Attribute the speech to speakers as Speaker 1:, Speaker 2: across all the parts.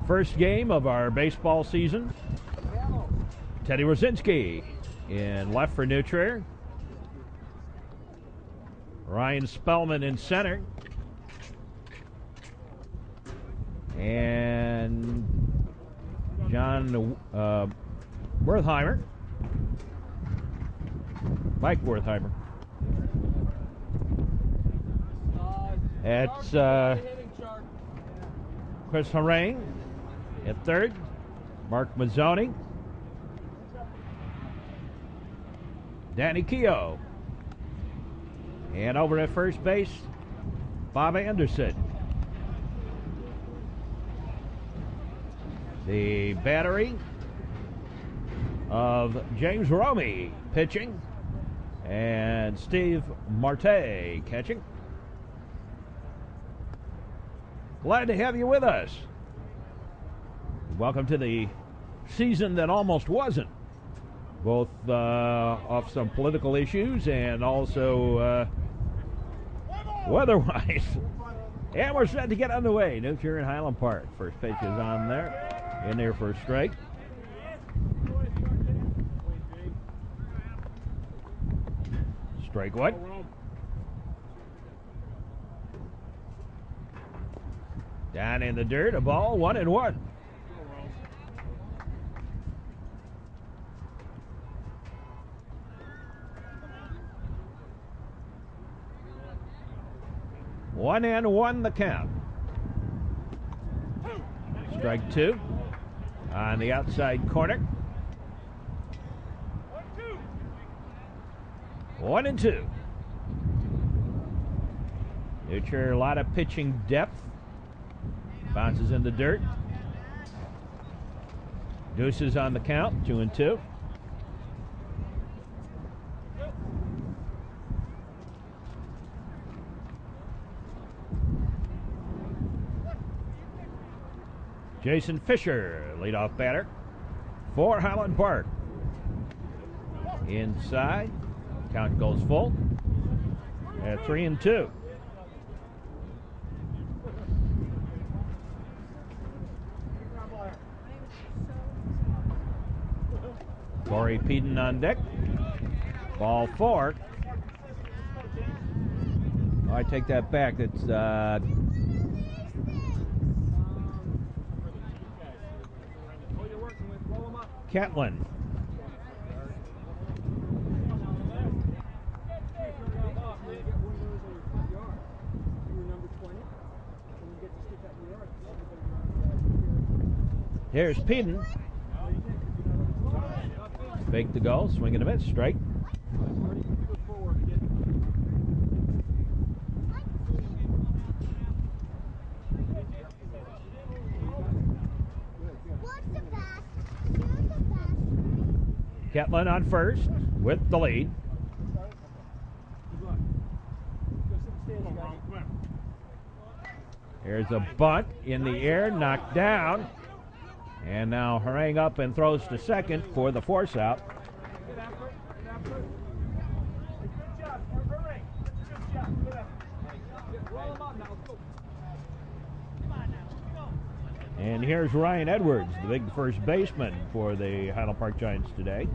Speaker 1: First game of our baseball season. Teddy Rosinski in left for New Trier. Ryan Spellman in center. And John Wertheimer. Mike Wertheimer. It's Chris Harang at third. Mark Mazzoni. Danny Keogh. And over at first base, Bob Anderson. The battery of James Romey pitching and Steve Marte catching. Glad to have you with us. Welcome to the season that almost wasn't, both off some political issues and also weather-wise. And we're set to get underway. New Trier and Highland Park. First pitch is on there. In there for a strike. Strike one. Down in the dirt, a ball, 1-1. One and one the count. Strike two on the outside corner. 1-2. New Trier, a lot of pitching depth. Bounces in the dirt. Deuces on the count, 2-2. Jason Fisher, leadoff batter for Highland Park. Inside, count goes full at 3-2. Corey Peden on deck. Ball four. Oh, I take that back. It's Catlin. Here's Peden. Fake to go, swing and a miss, strike. Catlin on first with the lead. Here's a bunt in the air, knocked down. And now Harang up and throws to second for the force out. And here's Ryan Edwards, the big first baseman for the Highland Park Giants today.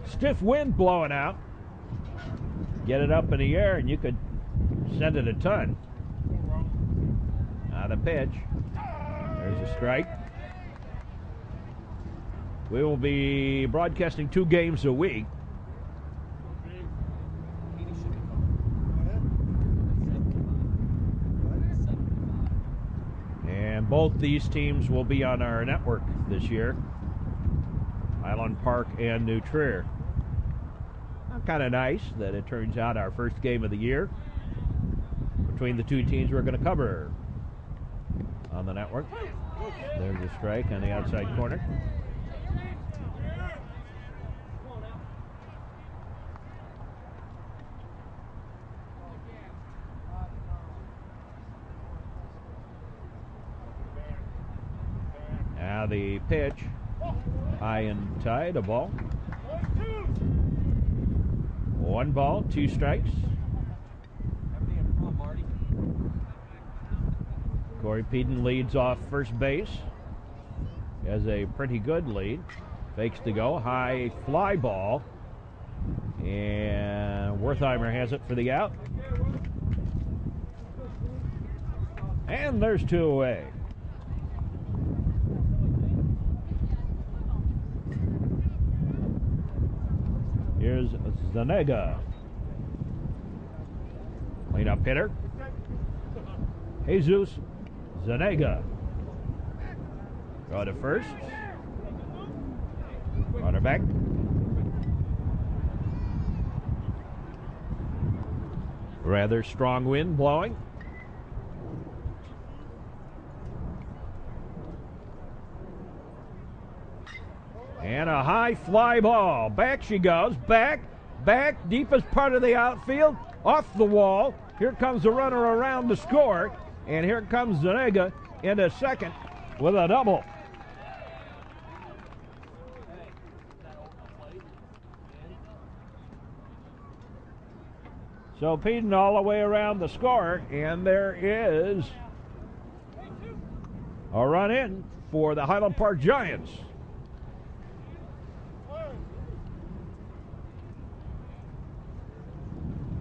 Speaker 1: Stiff wind blowing out. Get it up in the air and you could send it a ton. Now the pitch. There's a strike. We will be broadcasting 2 games a week. And both these teams will be on our network this year. Highland Park and New Trier. Kind of nice that it turns out our first game of the year between the two teams we're going to cover on the network. There's a strike on the outside corner. Now the pitch, high and tight, a ball. 1 ball, 2 strikes. Corey Peden leads off first base. Has a pretty good lead. Fakes to go. High fly ball. And Wertheimer has it for the out. And there's 2 away. Here's Zanega. Cleanup hitter. Jesus Zanega. Go to first. Runner back. Rather strong wind blowing. And a high fly ball. Back she goes. Back. Deepest part of the outfield. Off the wall. Here comes the runner around to score. And here comes Zanega into second with a double. So Peden all the way around the score, and there is a run in for the Highland Park Giants.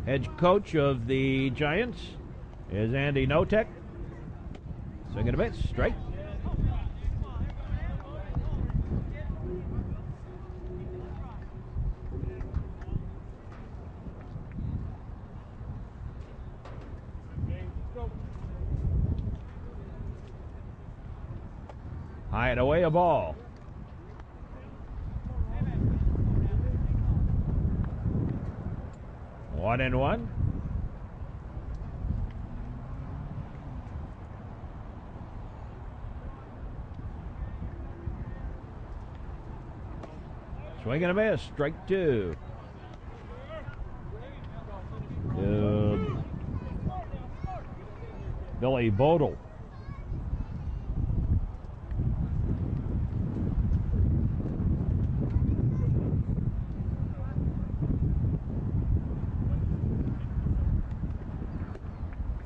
Speaker 1: Head coach of the Giants is Andy Notek. Swinging a bit, straight. High and away, a ball. One and one. Swing and a miss, strike 2. Billy Bodel.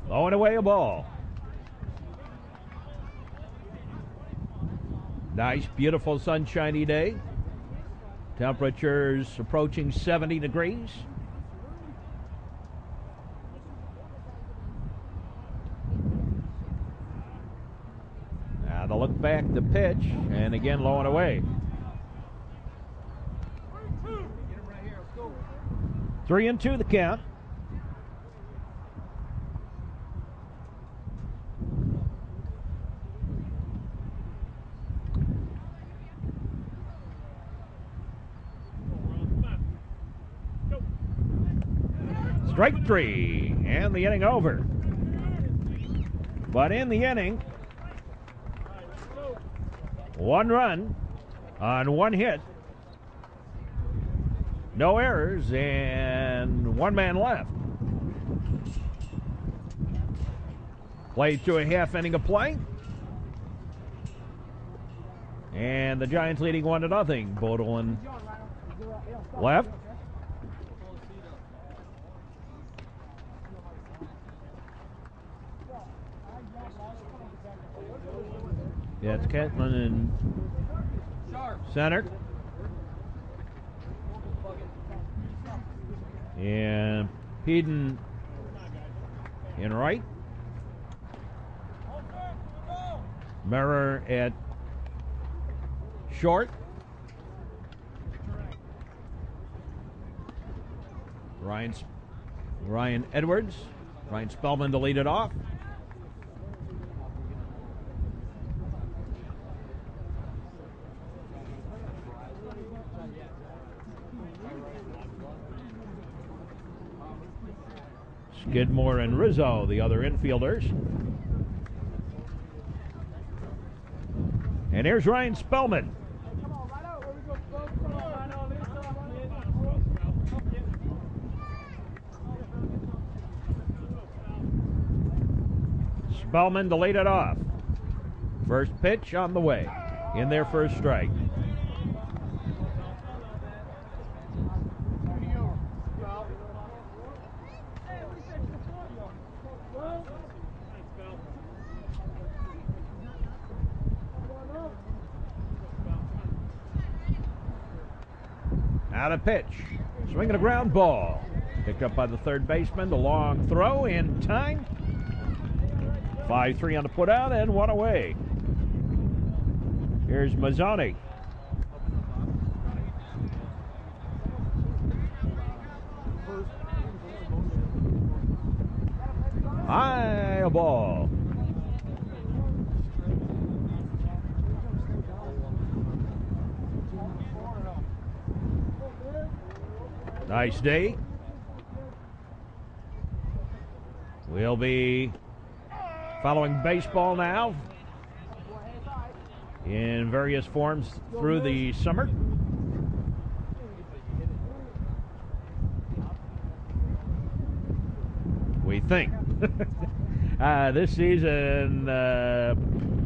Speaker 1: Low and away, a ball. Nice, beautiful, sunshiny day. Temperatures approaching 70 degrees. Now the look back, the pitch, and again low and away. 3-2 the count. Strike 3, and the inning over. But in the inning, 1 run on 1 hit, no errors, and 1 man left. Played through a half inning of play, and the Giants leading 1-0. Bodolin left. Yeah, it's Catlin in center. And Peden in right. Mirror at short. Ryan Edwards. Ryan Spellman to lead it off. Skidmore and Rizzo, the other infielders. And here's Ryan Spellman. Spellman to lead it off. First pitch on the way in their first strike. Now the pitch. Swinging a ground ball. Picked up by the third baseman. The long throw in time. 5-3 on the put out and one away. Here's Mazzoni. High ball. Nice day. We'll be following baseball now in various forms through the summer. We think. This season,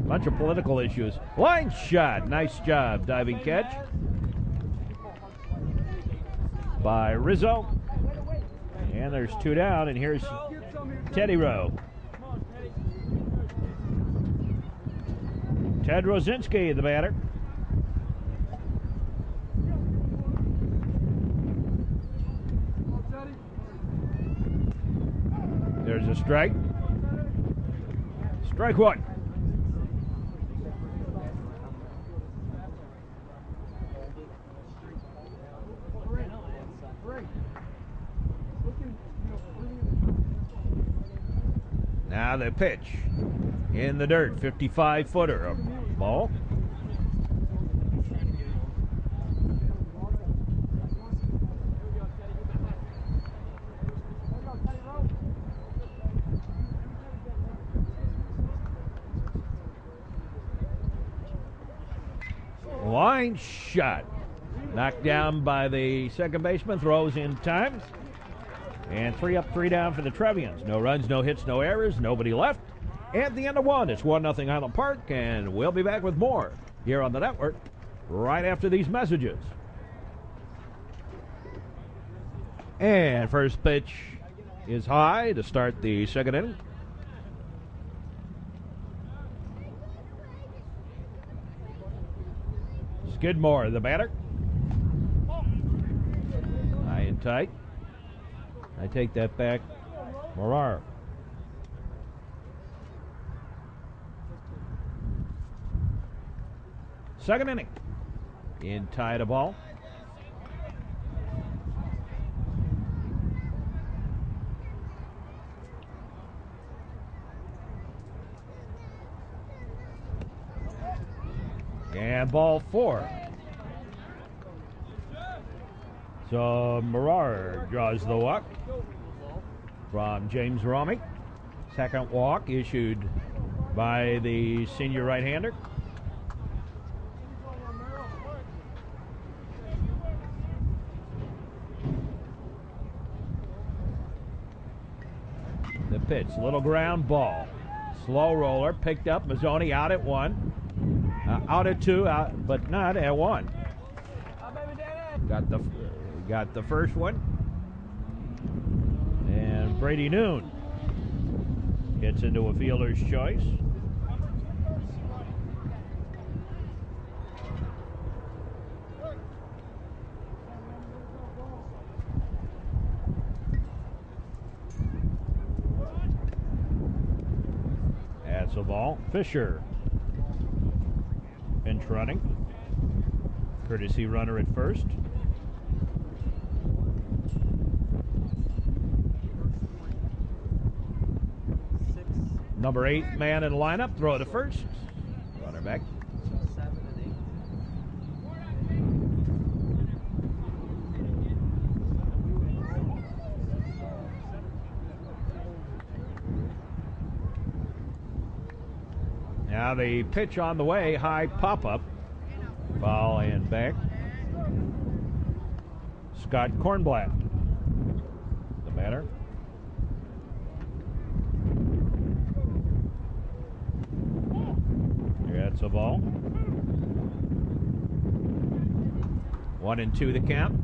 Speaker 1: bunch of political issues. Line shot. Nice job. Diving catch by Rizzo. And there's two down, and here's Teddy Rowe. Ted Rosinski, the batter. There's a strike. Strike one. Now the pitch in the dirt, 55-footer. Ball. Line shot. Knocked down by the second baseman. Throws in time. And 3 up, 3 down for the Trevians. No runs, no hits, no errors. Nobody left. At the end of one, it's 1-0 Highland Park. And we'll be back with more here on the network right after these messages. And first pitch is high to start the second inning. Skidmore, the batter. High and tight. I take that back. Morar. Second inning. In tie to ball. And ball 4. So Morar draws the walk from James Romy. Second walk issued by the senior right-hander. The pitch, little ground ball. Slow roller, picked up. Mazzoni out at 1. Out at 2, but not at 1. Got the first one. And Brady Noon gets into a fielder's choice. That's a ball. Fisher. Bench running. Courtesy runner at first. Number 8 man in the lineup. Throw to first. Runner back. Now the pitch on the way. High pop-up. Ball and back. Scott Kornblatt, the batter. That's a ball. 1-2 the count.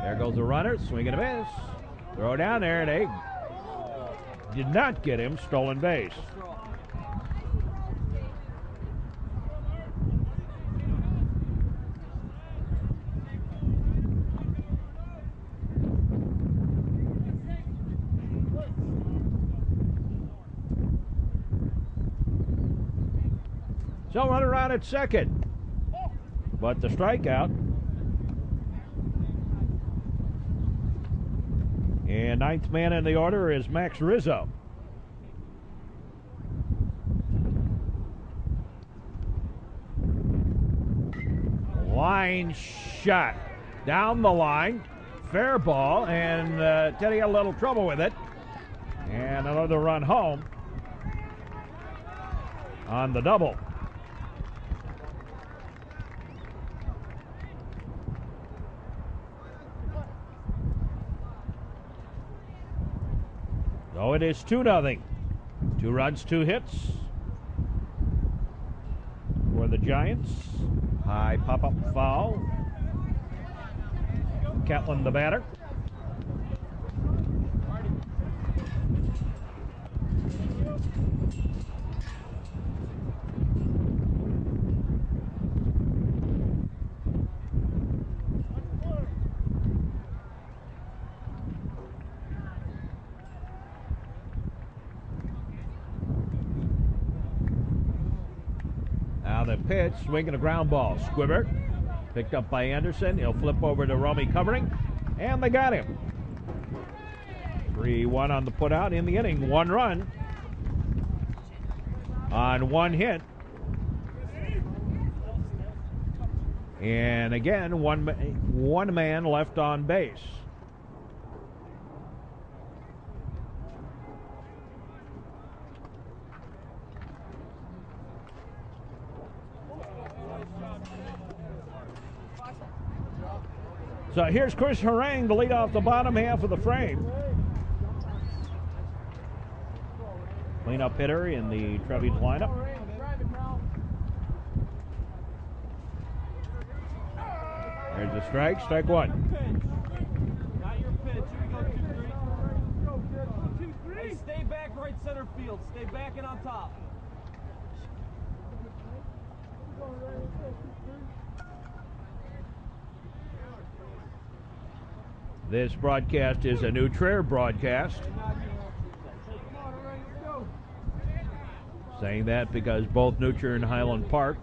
Speaker 1: There goes the runner. Swing and a miss. Throw down there, and they did not get him. Stolen base. So run around at second. But the strikeout. And ninth man in the order is Max Rizzo. Line shot down the line. Fair ball, and Teddy had a little trouble with it. And another run home on the double. So it is 2-0. 2 runs, 2 hits for the Giants. High pop-up foul. Catlin the batter. Now the pitch, swinging a ground ball. Squibbert picked up by Anderson. He'll flip over to Romy covering, and they got him. 3-1 on the putout in the inning. 1 run on 1 hit. And again, one man left on base. So here's Chris Harang to lead off the bottom half of the frame. Cleanup hitter in the Trevians lineup. There's a strike, strike 1.
Speaker 2: Not your pitch. Here we go, 2-3. Hey, stay back right center field. Stay back and on top.
Speaker 1: This broadcast is a new Trier broadcast. Saying that because both New Trier and Highland Park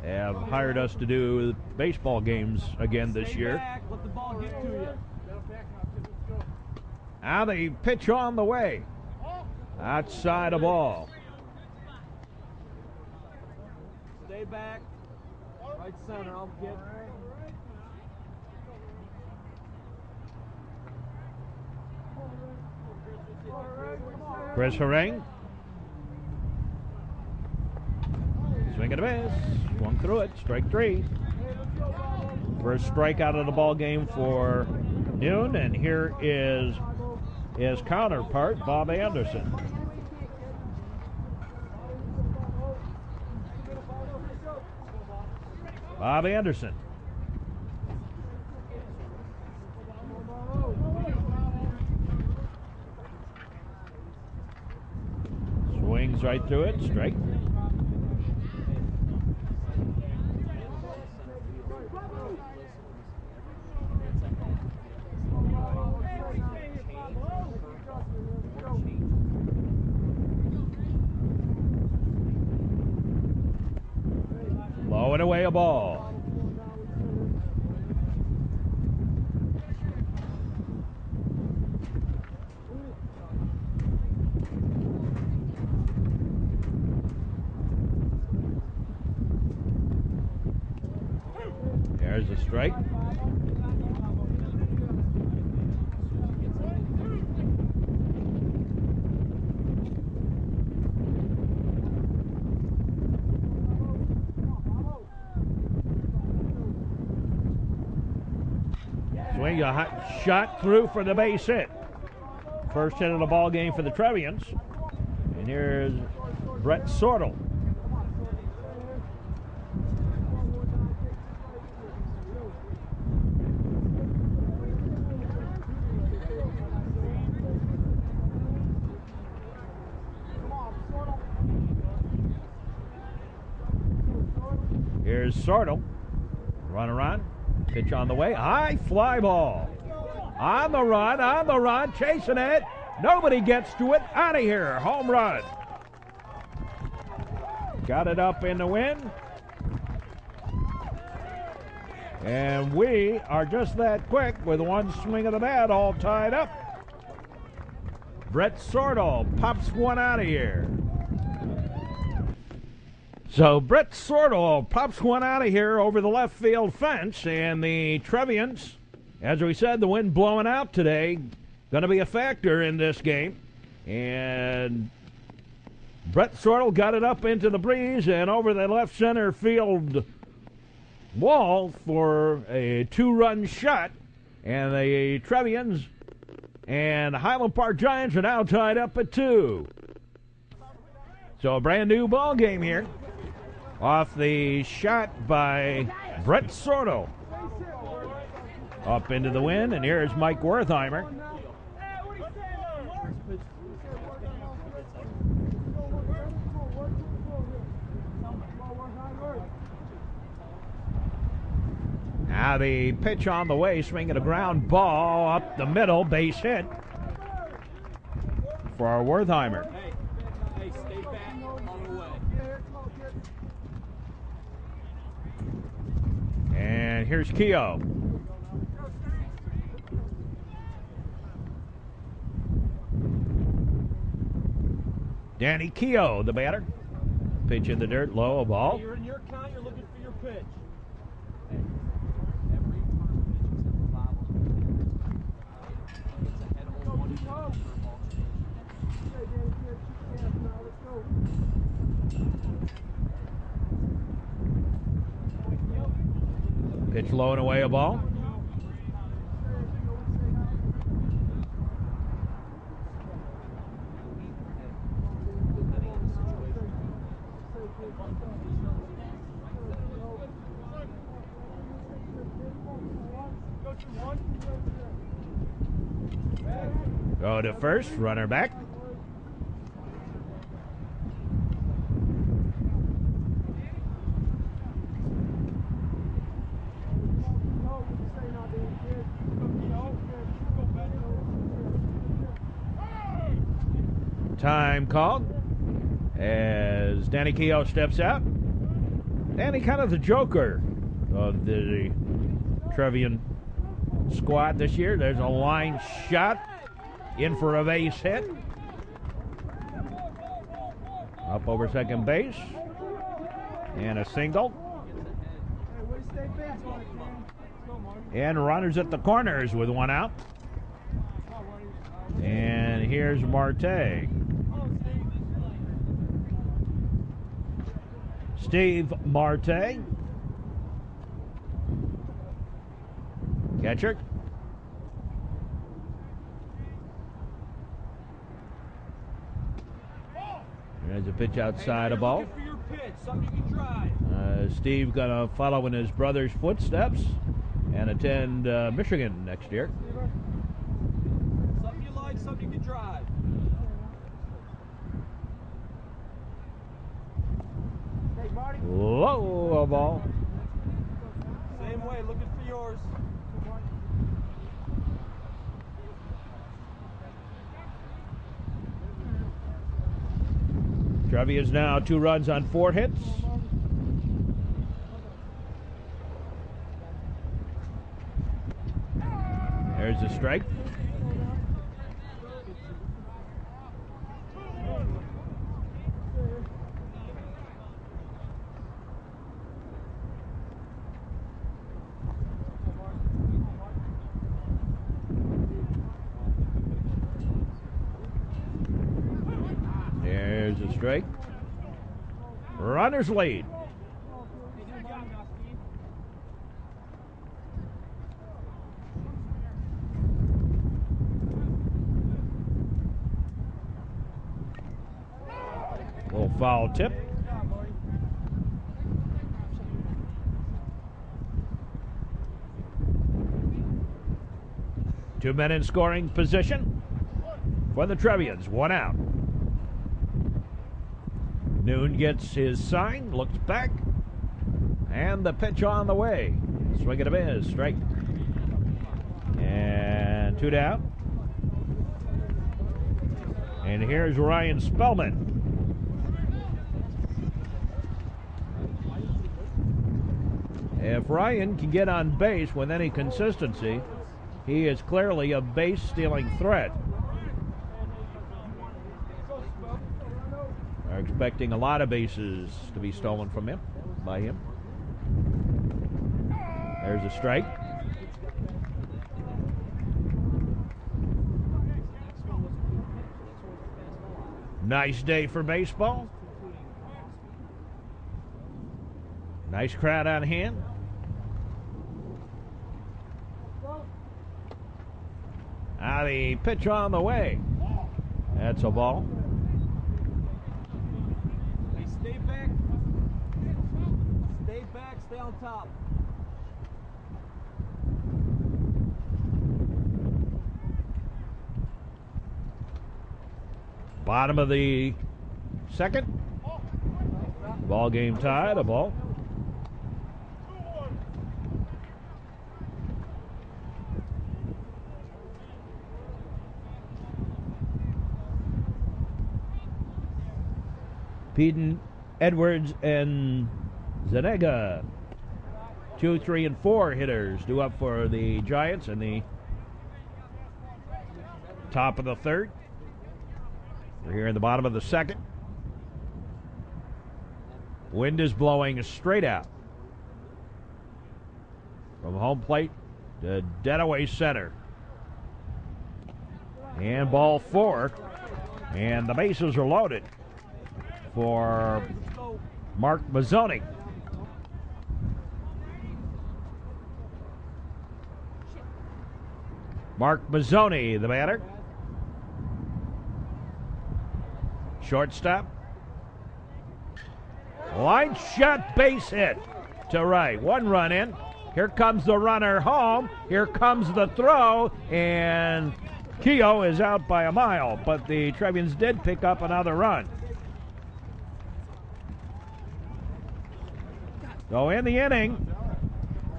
Speaker 1: have hired us to do baseball games again this year.
Speaker 2: Back, let the ball get to you.
Speaker 1: Now the pitch on the way. Outside a ball.
Speaker 2: Stay back. Right center. I'll get.
Speaker 1: Chris Harang. Swing and a miss. Swung through it. Strike 3. First strikeout of the ball game for Noon, and here is his counterpart, Bob Anderson. Bob Anderson. Swings right through it, strike. Low and away a ball. There's a strike. Swing a hot shot through for the base hit. First hit of the ball game for the Trevians. And here's Brett Sortle. Here's Sortle. Run around. Pitch on the way. High fly ball. On the run, chasing it. Nobody gets to it. Out of here. Home run. got it up in the wind. And we are just that quick with one swing of the bat, all tied up. Brett Sordo pops one out of here. So Brett Sordo pops one out of here over the left field fence, and the Trevians, as we said, the wind blowing out today, going to be a factor in this game. And Brett Sordo got it up into the breeze and over the left center field wall for a 2-run shot. And the Trevians and the Highland Park Giants are now tied up at 2. So a brand new ball game here off the shot by Brett Sordo. Up into the wind, and here's Mike Wertheimer. Now the pitch on the way, swinging a ground ball up the middle, base hit for Wertheimer.
Speaker 2: Hey, stay back on the way.
Speaker 1: And here's Keogh. Danny Keogh, the batter. Pitch in the dirt, low, a ball.
Speaker 2: You're in your count, you're looking for your pitch.
Speaker 1: Pitch low and away, a ball. Go to first, runner back. Time called as Danny Keogh steps out. Danny, kind of the joker of the Trevian squad this year. There's a line shot in for a base hit. Up over second base. And a single. And runners at the corners with one out. And here's Marte. Steve Marte. Catcher. There's a pitch outside a ball. Steve gonna follow in his brother's footsteps and attend Michigan next year.
Speaker 2: Something you like, something you can drive.
Speaker 1: Low a ball.
Speaker 2: Same way, looking for yours.
Speaker 1: Trevians now 2 runs on 4 hits. There's a strike. There's a strike. Runners lead. Little foul tip. Two men in scoring position for the Trevians. 1 out. Noon gets his sign, looks back, and the pitch on the way. Swing and a miss, strike. And 2 down. And here's Ryan Spellman. If Ryan can get on base with any consistency, he is clearly a base-stealing threat. They're expecting a lot of bases to be stolen from him, by him. There's a strike. Nice day for baseball. Nice crowd on hand. Now the pitch on the way. That's a ball.
Speaker 2: Hey, stay back. Stay back, stay on top.
Speaker 1: Bottom of the second. Ball game tied, a ball. Peden, Edwards, and Zanega. 2, 3, and 4 hitters due up for the Giants in the top of the third. We're here in the bottom of the second. Wind is blowing straight out from home plate to dead away center. And ball 4. And the bases are loaded for Mark Mazzoni. Mark Mazzoni, the batter. Shortstop. Line shot, base hit to right. 1 run in. Here comes the runner home. Here comes the throw. And Keogh is out by a mile. But the Trevians did pick up another run. So in the inning,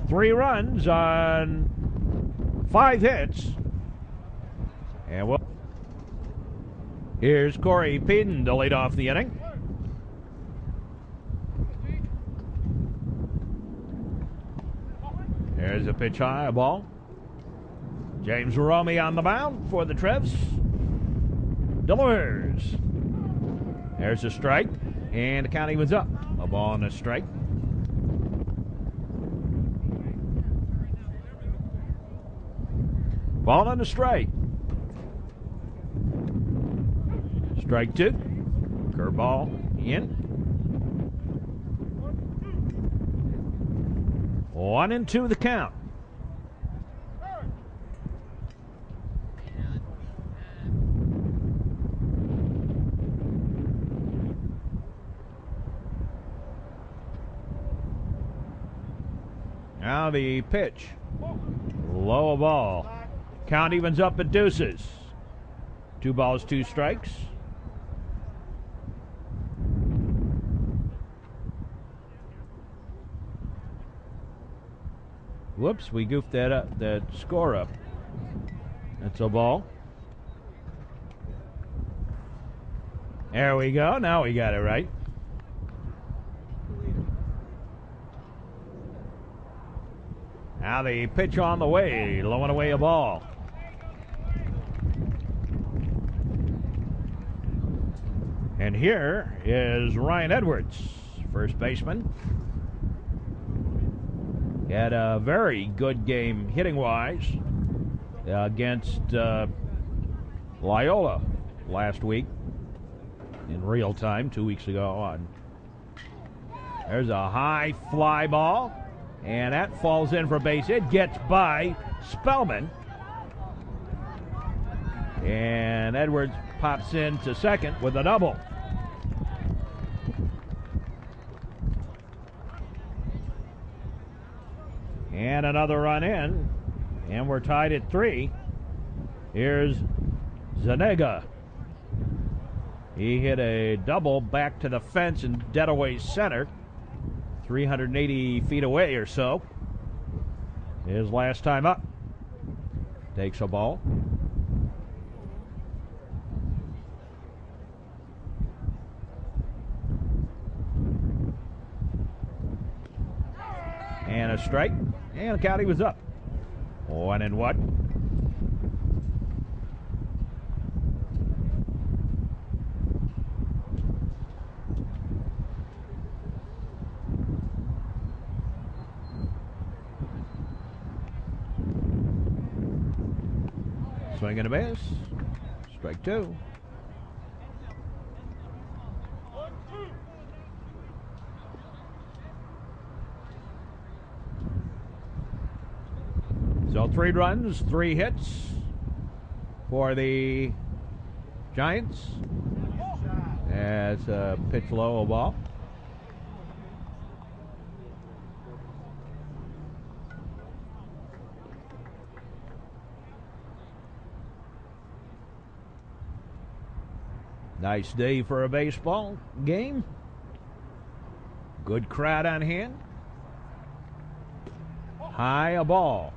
Speaker 1: 3 runs on 5 hits. And here's Corey Peden to lead off the inning. There's a pitch high, a ball. James Romy on the mound for the Trevs. Delivers. There's a strike, and the count evens up. A ball and a strike. Ball and a strike. Strike 2. Curveball in. 1-2 the count. Now the pitch. Low ball. Count evens up at deuces. 2 balls, 2 strikes. Whoops, we goofed that up, that score up. That's a ball. There we go. Now we got it right. Now the pitch on the way, low and away a ball. And here is Ryan Edwards, first baseman. He had a very good game hitting-wise against Loyola last week in real time, 2 weeks ago. There's a high fly ball, and that falls in for base hit. Gets by Spellman. And Edwards pops in to second with a double. And another run in, and we're tied at 3. Here's Zanega. He hit a double back to the fence in dead away center, 380 feet away or so. His last time up. Takes a ball. And a a strike, and the count he was up. 1-1. Swing and a miss. Strike 2. So 3 runs, 3 hits for the Giants. As a pitch low, a ball. Nice day for a baseball game. Good crowd on hand. High, a ball.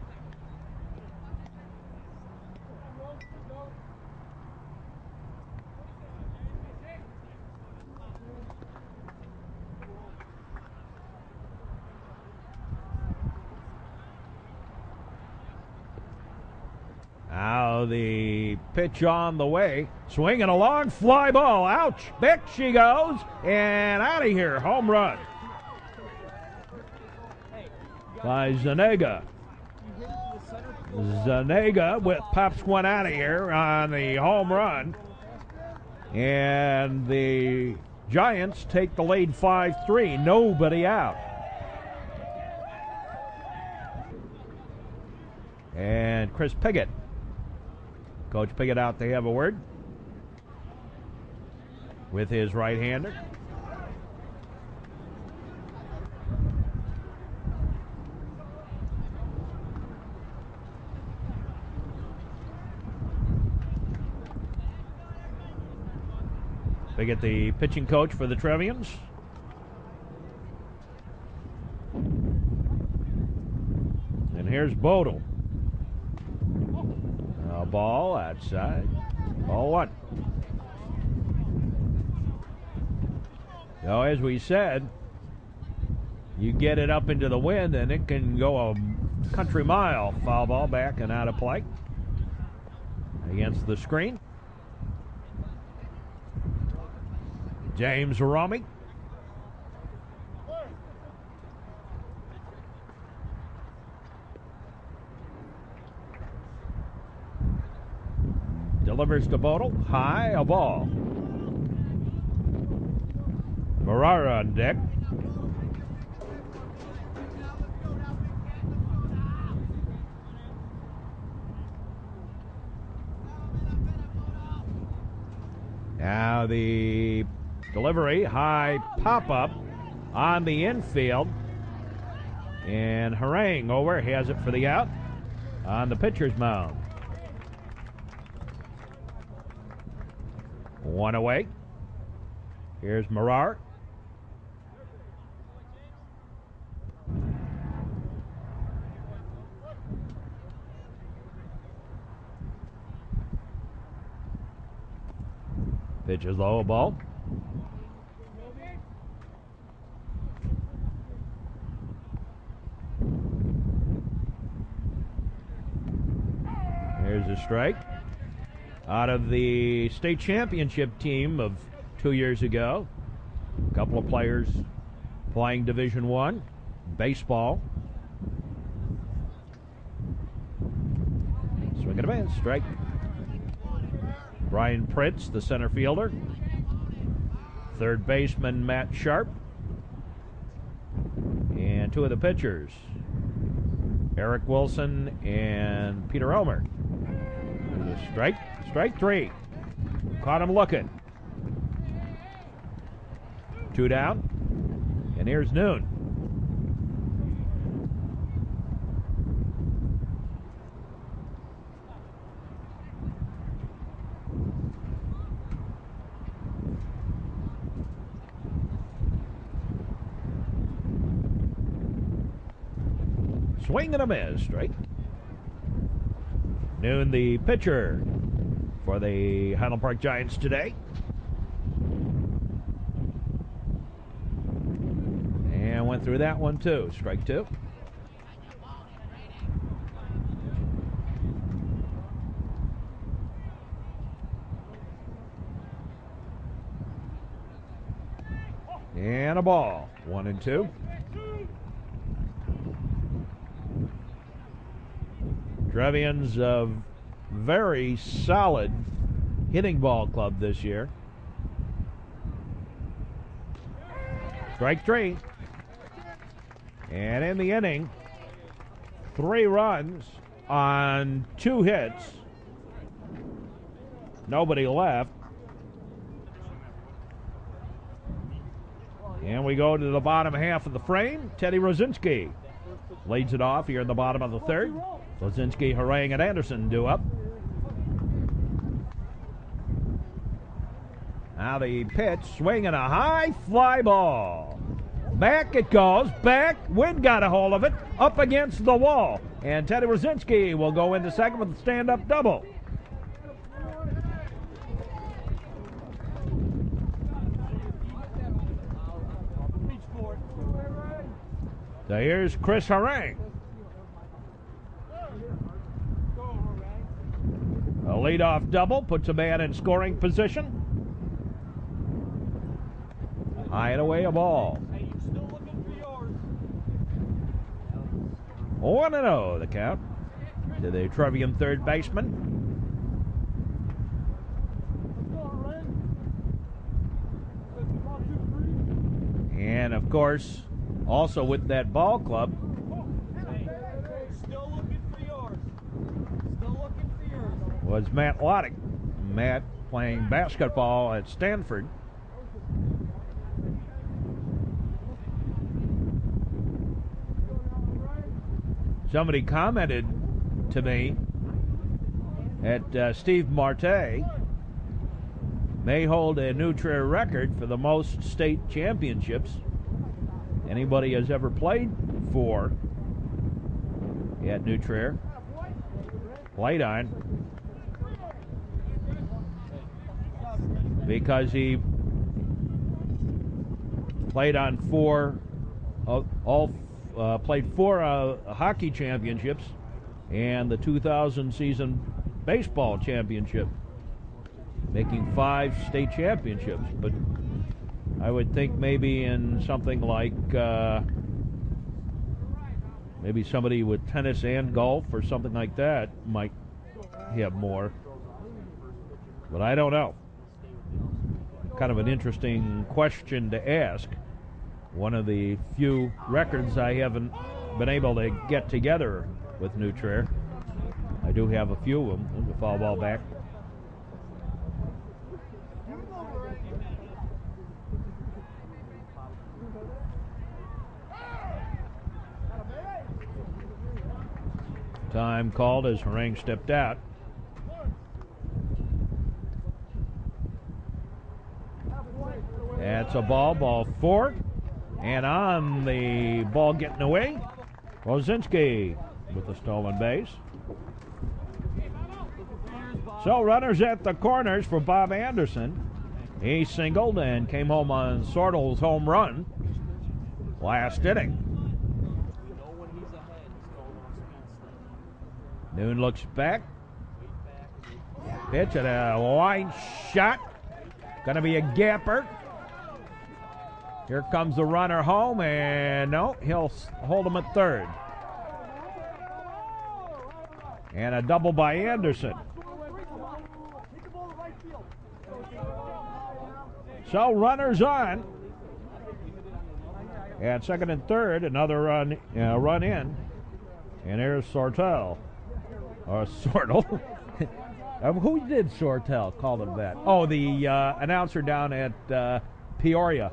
Speaker 1: Now the pitch on the way. Swinging a long fly ball. Ouch. Back she goes. And out of here. Home run by Zanega. Zanega pops one out of here on the home run. And the Giants take the lead 5-3. Nobody out. And Chris Piggott. Coach Piggott out to have a word with his right-hander. Piggott, the pitching coach for the Trevians. And here's Bodel. A ball outside. Ball 1. So as we said, you get it up into the wind and it can go a country mile. Foul ball back and out of play against the screen. James Romy. Delivers to Bodel. High, a ball. Marara on deck. Now the delivery, high pop-up on the infield. And Harang over has it for the out on the pitcher's mound. 1 away. Here's Marar. Pitch is low, a ball. Here's a strike. Out of the state championship team of 2 years ago. A couple of players playing Division I baseball. Swing and a miss. Strike. Brian Pritz, the center fielder. Third baseman Matt Sharp. And 2 of the pitchers, Eric Wilson and Peter Elmer. There's a strike. Strike 3. Caught him looking. 2 down. And here's Noon. Swing and a miss. Strike. Noon, the pitcher for the Highland Park Giants today. And went through that one too. Strike 2. And a ball. 1-2. Trevians a very solid hitting ball club this year. Strike 3. And in the inning, 3 runs on 2 hits. Nobody left. And we go to the bottom half of the frame. Teddy Rosinski leads it off here in the bottom of the 3rd. Rosinski, Harang, and Anderson do up. Now the pitch, swinging a high fly ball. Back it goes, back. Wind got a hold of it, up against the wall. And Teddy Rosinski will go into second with a stand-up double. So here's Chris Harang. A leadoff double puts a man in scoring position. High and away, a ball. 1-0 the count to the Trevian third baseman. And of course, also with that ball club, was Matt Loddick. Matt playing basketball at Stanford. Somebody commented to me that Steve Marte may hold a New Trier record for the most state championships anybody has ever played for at New Trier. Played on. Because he played on played 4 hockey championships and the 2000 season baseball championship, making 5 state championships. But I would think maybe in something like maybe somebody with tennis and golf or something like that might have more. But I don't know. Kind of an interesting question to ask. One of the few records I haven't been able to get together with New Trier. I do have a few of them. The foul ball back. Time called as Harang stepped out. That's a ball 4. And on the ball getting away, Rosinski with the stolen base. So runners at the corners for Bob Anderson. He singled and came home on Sordel's home run last inning. Noon looks back. Pitch and a line shot. Gonna be a gapper. Here comes the runner home, and no, he'll hold him at third. And a double by Anderson. So runners on. At second and third, another run in. And there's Sortel. Or Sortel. Who did Sortel call him that? Oh, the announcer down at Peoria.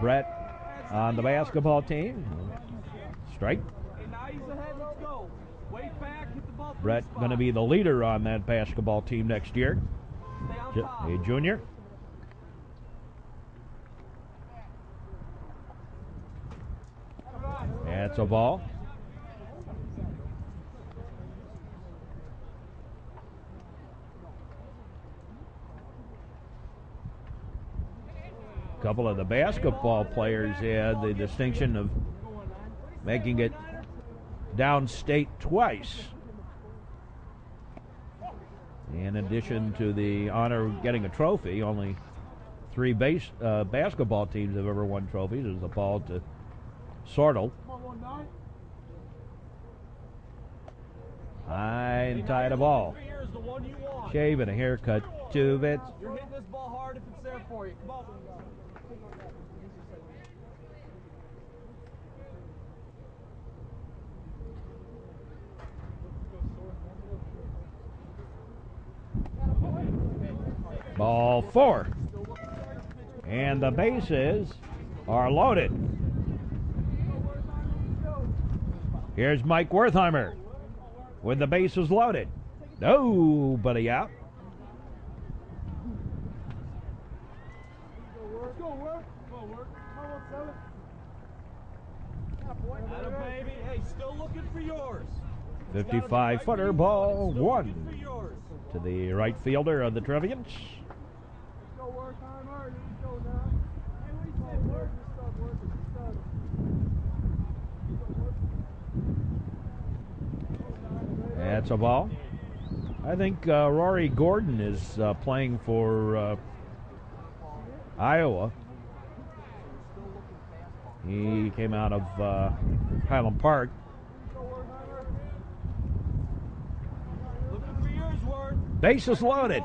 Speaker 1: Brett on the basketball team. Strike. Brett going to be the leader on that basketball team next year. A junior. That's a ball. A couple of the basketball players had the distinction of making it downstate twice. In addition to the honor of getting a trophy, only three basketball teams have ever won trophies. Is the ball to Sortle. High and tight of ball. Shave and a haircut. 2 bits.
Speaker 2: You're hitting this ball hard if it's there for you. Come on.
Speaker 1: Ball 4. And the bases are loaded. Here's Mike Wertheimer with the bases loaded. Nobody out.
Speaker 2: Baby. Hey, still looking for yours.
Speaker 1: 55-footer, ball 1 to the right fielder of the Trevians. That's a ball. I think Rory Gordon is playing for Iowa. He came out of Highland Park.
Speaker 2: Looking for yours, Ward.
Speaker 1: Bases loaded.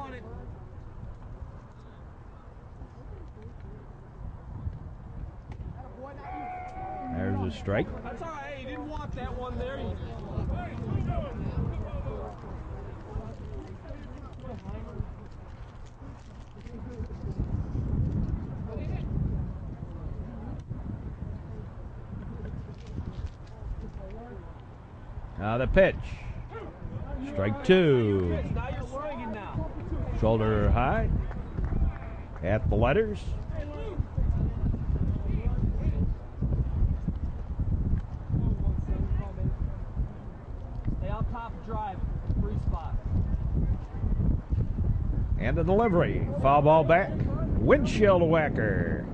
Speaker 1: There's a strike.
Speaker 2: That's all right. You didn't want that one there.
Speaker 1: Now the pitch. Strike 2.
Speaker 2: Now you're swinging now.
Speaker 1: Shoulder high. At the letters.
Speaker 2: Stay out top drive. Free spot.
Speaker 1: And the delivery. Foul ball back. Windshield whacker.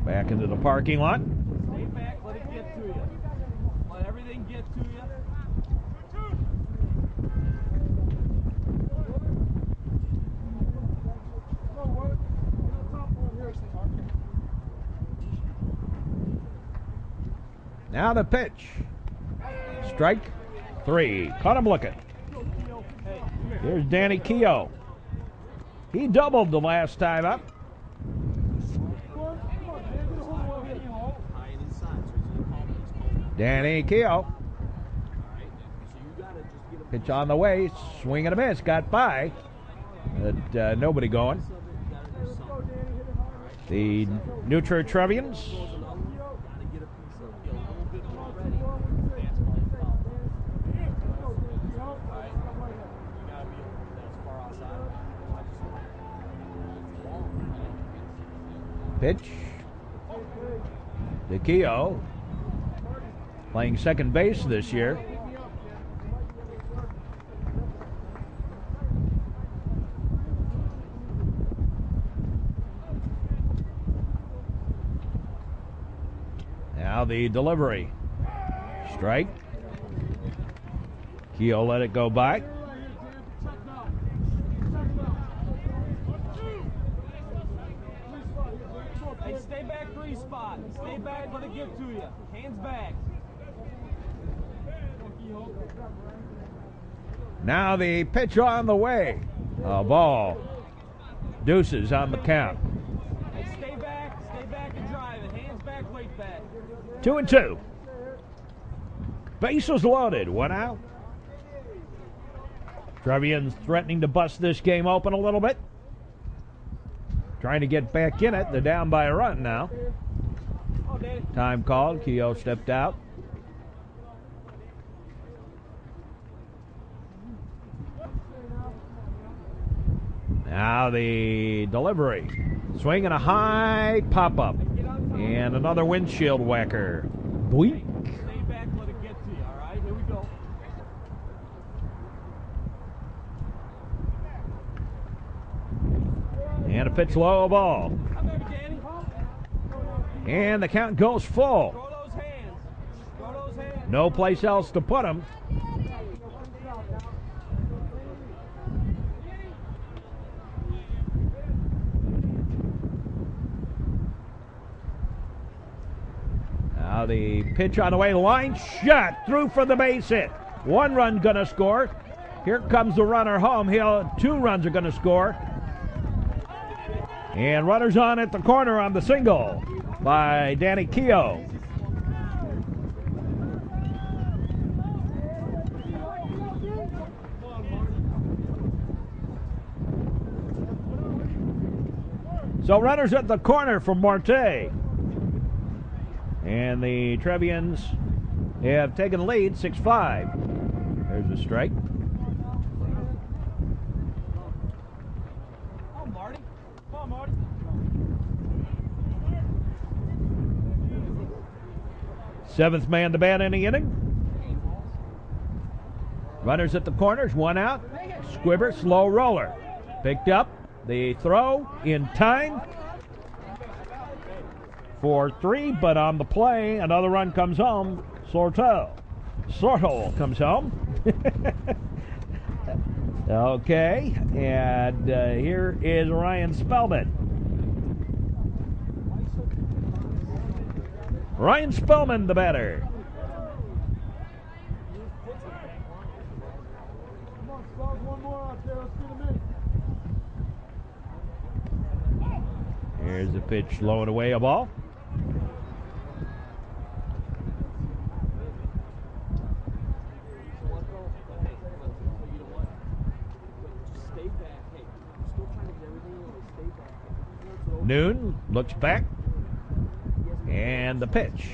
Speaker 1: Back into the parking lot.
Speaker 2: Stay back. Let it get to you. Let everything get to you.
Speaker 1: Now the pitch. Strike 3. Caught him looking. Here's Danny Keogh. He doubled the last time up. Danny Keogh. Pitch on the way. Swing and a miss. Got by. But nobody going. The Trier Trevians. Pitch to Keogh, playing second base this year. Now the delivery. Strike. Keogh let it go by.
Speaker 2: Hey, stay back, free spot. Stay back, let it get to you. Hands back.
Speaker 1: Now the pitch on the way. A ball. Deuces on the count.
Speaker 2: Hey, stay back and drive it. Hands back, weight back.
Speaker 1: 2-2. Bases loaded. 1 out. Trevians threatening to bust this game open a little bit. Trying to get back in it. They're down by a run now. Time called. Keogh stepped out. Now the delivery. Swing and a high pop-up. And another windshield whacker. Boink.
Speaker 2: Stay back, let it get to you, all right? Here we go.
Speaker 1: And a pitch low ball. And the count goes full.
Speaker 2: Throw those hands. Throw those hands.
Speaker 1: No place else to put them. Now the pitch on the way, line shot, through for the base hit. 1 run gonna score. Here comes the runner home. 2 runs are gonna score. And runners on at the corner on the single by Danny Keogh. So runners at the corner for Marte. And the Trevians have taken the lead, 6-5. There's a strike.
Speaker 2: Come on, Marty. Come on, Marty.
Speaker 1: Seventh man to bat in the inning. Runners at the corners, 1 out. Squibber, slow roller. Picked up. The throw in time for 3, but on the play, another run comes home. Sortel comes home. Okay, and here is Ryan Spellman. Ryan Spellman, the batter.
Speaker 2: Come on, Spells, one more out there. Let's get him in.
Speaker 1: Here's the pitch, low and away, a ball. Noon looks back, and the pitch.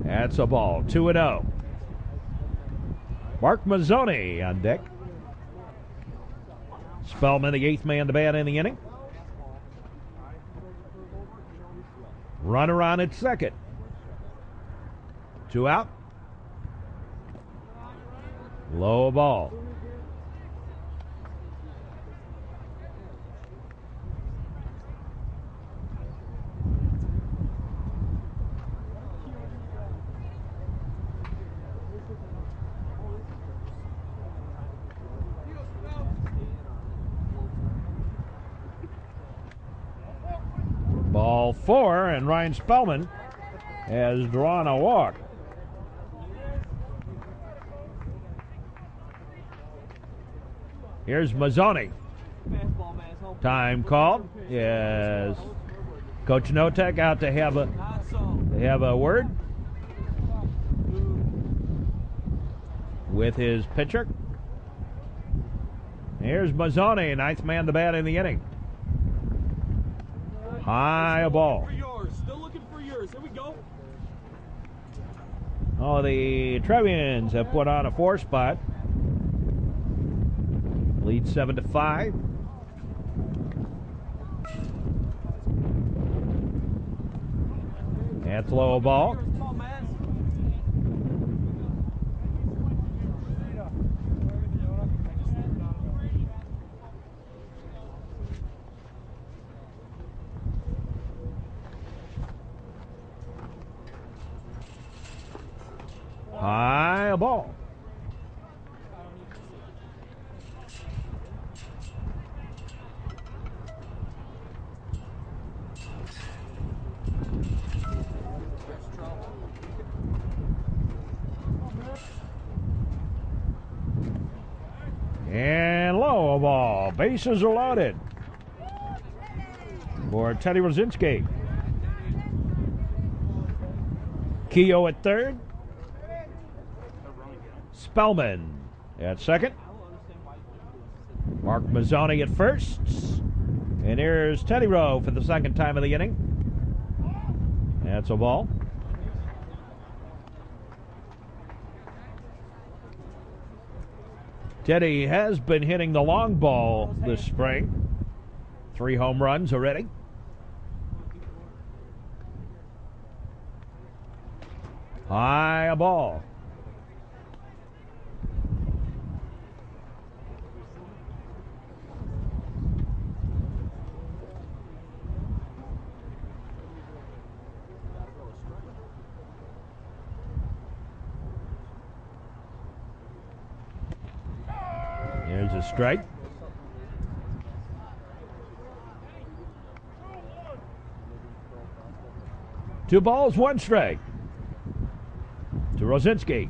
Speaker 1: That's a ball, 2-0. Mark Mazzoni on deck. Spellman, the 8th man to bat in the inning. Runner on at second. 2 out. Low ball. Ball 4, and Ryan Spellman has drawn a walk. Here's Mazzoni. Time called. Yes. Coach Notek out to have a word with his pitcher. Here's Mazzoni, 9th man to bat in the inning. High ball.
Speaker 2: Still looking for yours. Here we go.
Speaker 1: Oh, the Trevians have put on a 4 spot. Lead 7-5. That's low ball. High ball. And low ball. Bases are loaded for Teddy Rosinski. Keogh at third. Spellman at second. Mark Mazzoni at first. And here's Teddy Rowe for the second time of the inning. That's a ball. Teddy has been hitting the long ball this spring. 3 home runs already. High ball. There's a strike. 2 balls, 1 strike to Rosinski.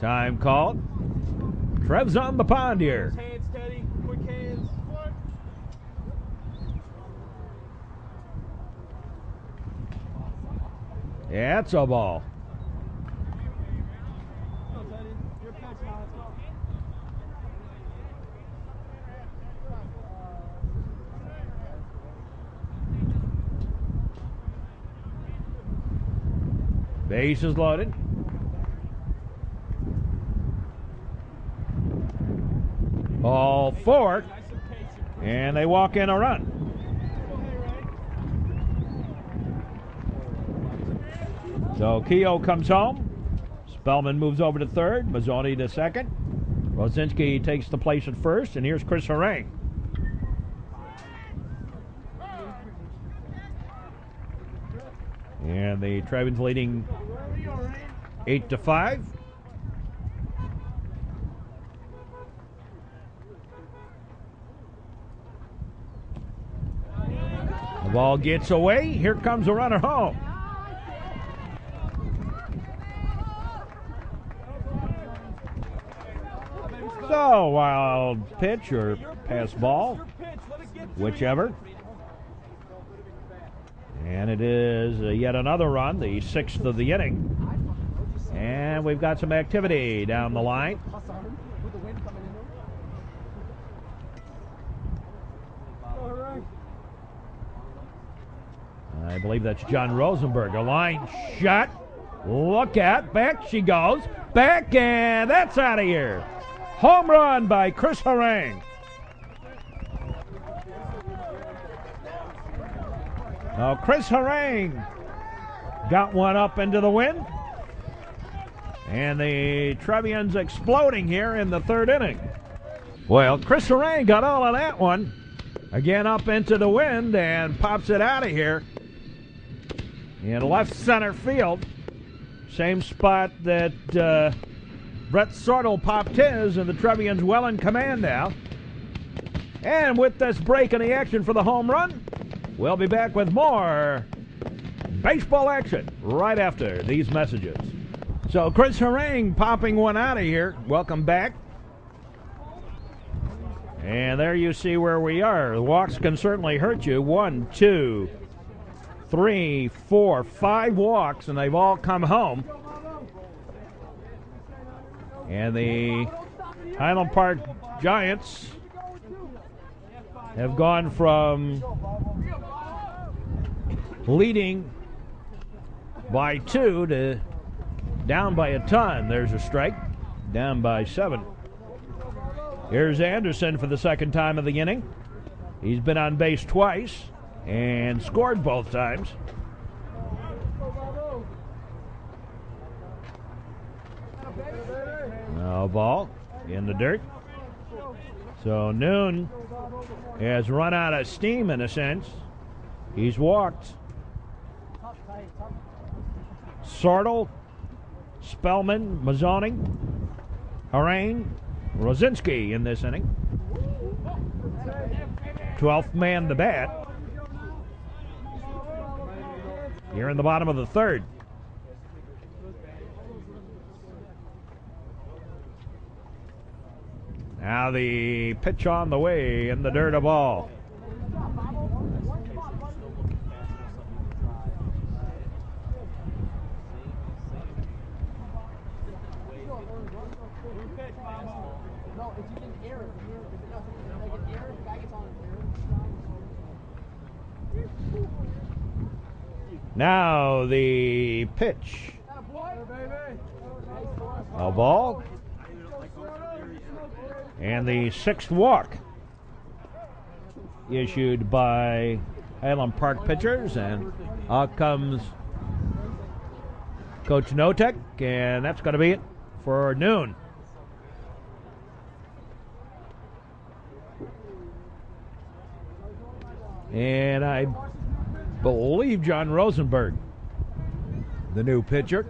Speaker 1: Time called. Trev's on the pond here.
Speaker 2: Hands steady, quick hands.
Speaker 1: Yeah, it's a ball.
Speaker 2: Go, Teddy. Your pitch now. Let's go.
Speaker 1: Base is loaded. Ball 4. And they walk in a run. So Keogh comes home. Spellman moves over to third. Mazzoni to second. Rosinski takes the place at first. And here's Chris Harang. And the Trevians leading 8-5. The ball gets away. Here comes a runner home. So, wild pitch or pass ball, whichever. And it is yet another run, the 6th of the inning. And we've got some activity down the line. I believe that's John Rosenberg. A line shot. Look at. Back she goes. Back, and that's out of here. Home run by Chris Harang. Now Chris Harang got one up into the wind. And the Trevians exploding here in the 3rd inning. Well, Chris Harang got all of that one. Again up into the wind and pops it out of here. In left center field. Same spot that Brett Sortle popped his, and the Trevians well in command now. And with this break in the action for the home run, we'll be back with more baseball action right after these messages. So Chris Harang popping one out of here. Welcome back. And there you see where we are. The walks can certainly hurt you. 1, 2, 3, 4, 5 walks, and they've all come home. And the Highland Park Giants have gone from leading by 2 to down by a ton. There's a strike. Down by 7. Here's Anderson for the 2nd time of the inning. He's been on base twice and scored both times. Now ball in the dirt. So Noon has run out of steam in a sense. He's walked Sortle, Spellman, Mazzoni, Harang, Rosinski in this inning. 12th man to bat. Here in the bottom of the 3rd. Now the pitch on the way in the dirt, a ball. Now the pitch. A ball. And the 6th walk issued by Highland Park pitchers. And out comes Coach Notek. And that's going to be it for Noon. And I believe John Rosenberg, the new pitcher.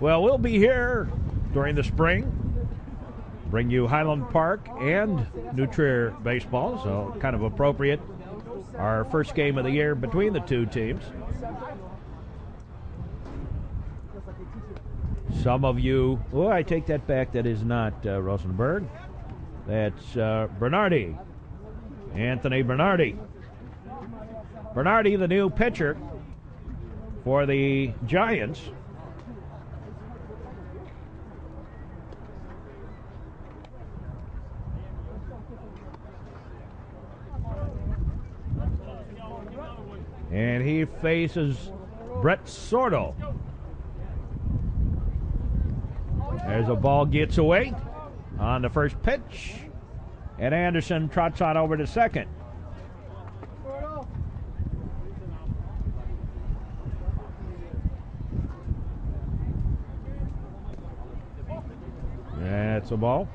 Speaker 1: Well, we'll be here during the spring. Bring you Highland Park and New Trier baseball, so kind of appropriate. Our first game of the year between the two teams. Some of you, I take that back. That is not Rosenberg. That's Bernardi. Anthony Bernardi. Bernardi, the new pitcher for the Giants. And he faces Brett Sordo. As a ball gets away on the first pitch, and Anderson trots on over to second. That's a ball.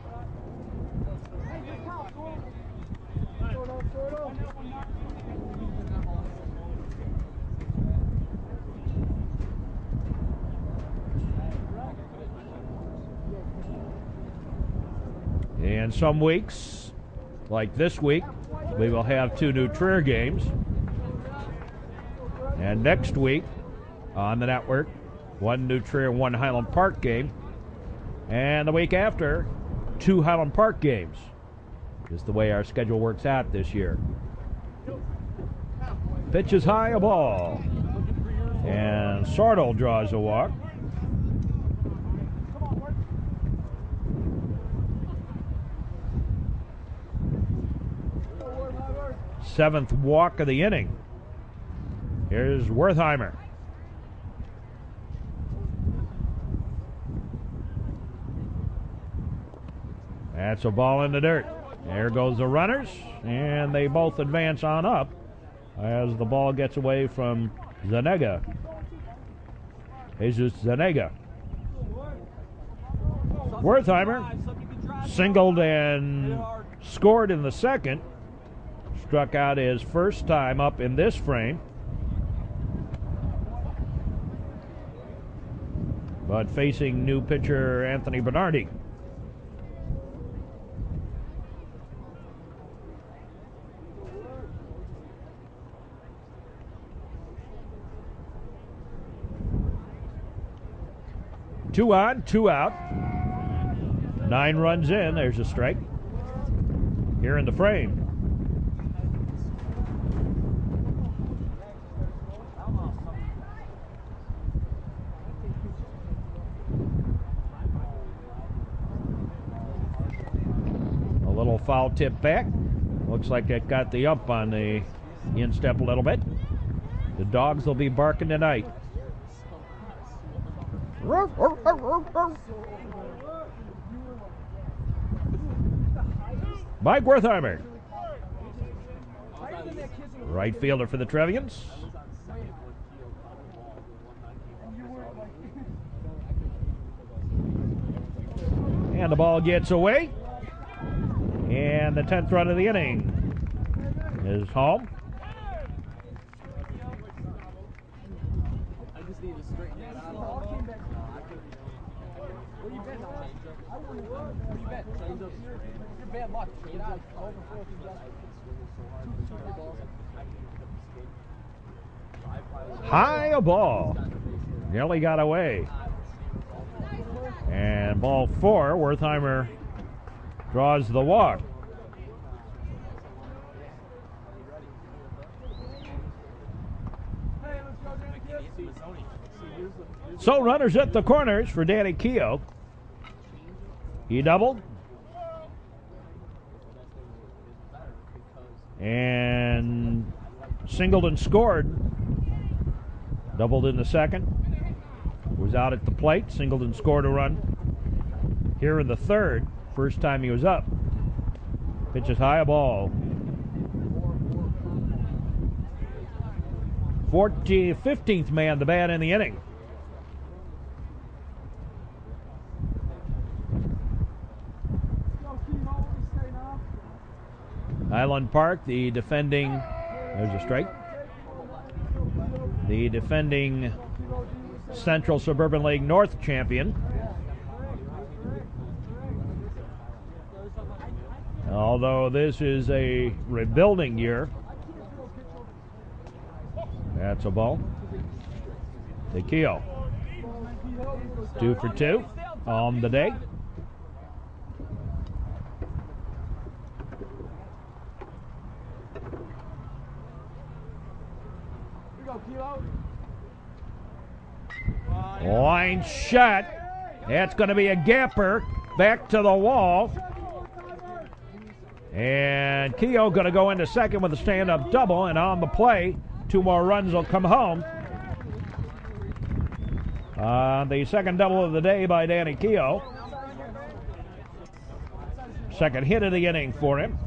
Speaker 1: And some weeks, like this week, we will have 2 New Trier games. And next week on the network, 1 New Trier, 1 Highland Park game. And the week after, 2 Highland Park games. Just the way our schedule works out this year. Pitch is high, a ball. And Sardo draws a walk. Seventh walk of the inning. Here's Wertheimer. That's a ball in the dirt. There goes the runners, and they both advance on up as the ball gets away from Zanega. Jesus Zanega. Wertheimer singled and scored in the second. Struck out his first time up in this frame. But facing new pitcher Anthony Bernardi. Two on, 2 out. 9 runs in. There's a strike. Here in the frame. A little foul tip back. Looks like it got the ump on the instep a little bit. The dogs will be barking tonight. Mike Wertheimer, right fielder for the Trevians. And the ball gets away. And the 10th run of the inning is home. High a ball. Nearly got away. And ball 4, Wertheimer draws the walk. So runners at the corners for Danny Keogh. He doubled. And singled and scored. Doubled in the second. Was out at the plate. Singled and scored a run. Here in the third. First time he was up. Pitches high, a ball. 15th man to bat in the inning. Highland Park, the defending, there's a strike. The defending Central Suburban League North champion. Although this is a rebuilding year. That's a ball. To Keogh. 2 for 2 on the day. Line shot. That's going to be a gapper. Back to the wall. And Keogh going to go into second with a stand-up double, and on the play, 2 more runs will come home. The second double of the day by Danny Keogh. Second hit of the inning for him.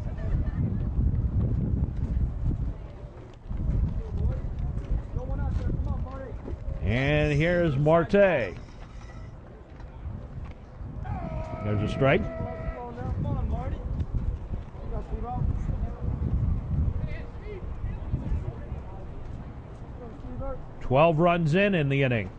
Speaker 1: And here's Marte. There's a strike. 12 runs in the inning.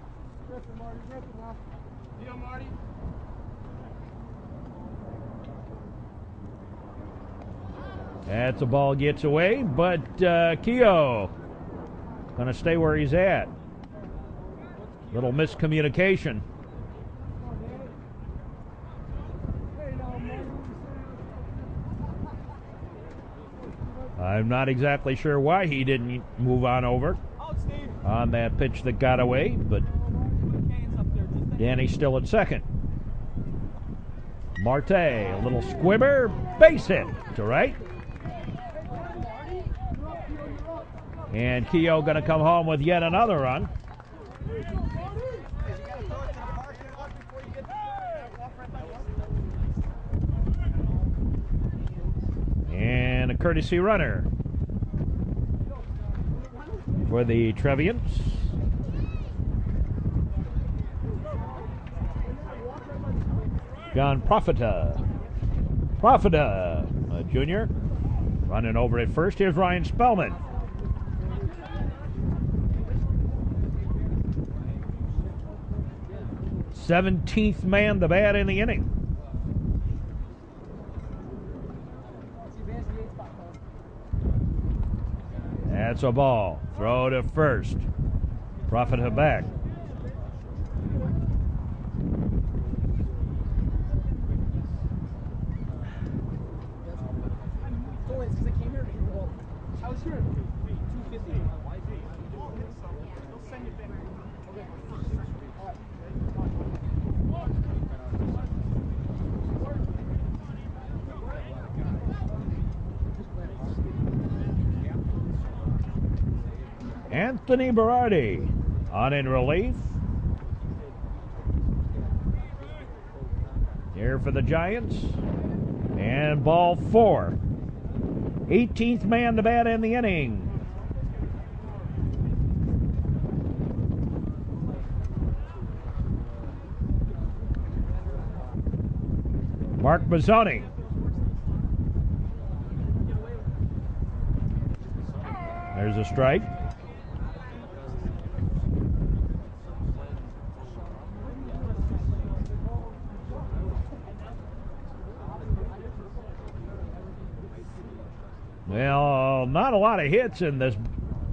Speaker 1: That's a ball gets away, but Keogh going to stay where he's at. Little miscommunication. I'm not exactly sure why he didn't move on over on that pitch that got away, but Danny's still at second. Marte, a little squibber, base hit to right. And Keogh going to come home with yet another run. And a courtesy runner for the Trevians. John Profita, a junior, running over at first. Here's Ryan Spellman. Seventeenth man to bat in the inning. That's a ball. Throw to first. Profita back. Anthony Berardi on in relief. Here for the Giants. And ball 4. 18th man to bat in the inning. Mark Mazzoni. There's a strike. Well, not a lot of hits in this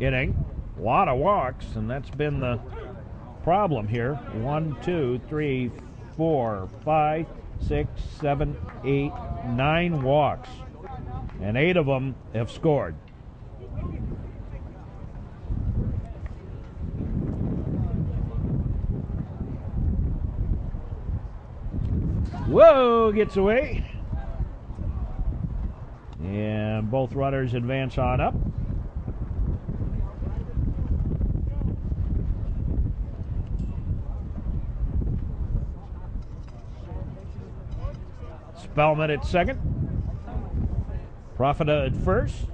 Speaker 1: inning. A lot of walks, and that's been the problem here. 1, 2, 3, 4, 5, 6, 7, 8, 9 walks. And 8 of them have scored. Whoa, gets away. And both runners advance on up. Spellman at second. Profita at first.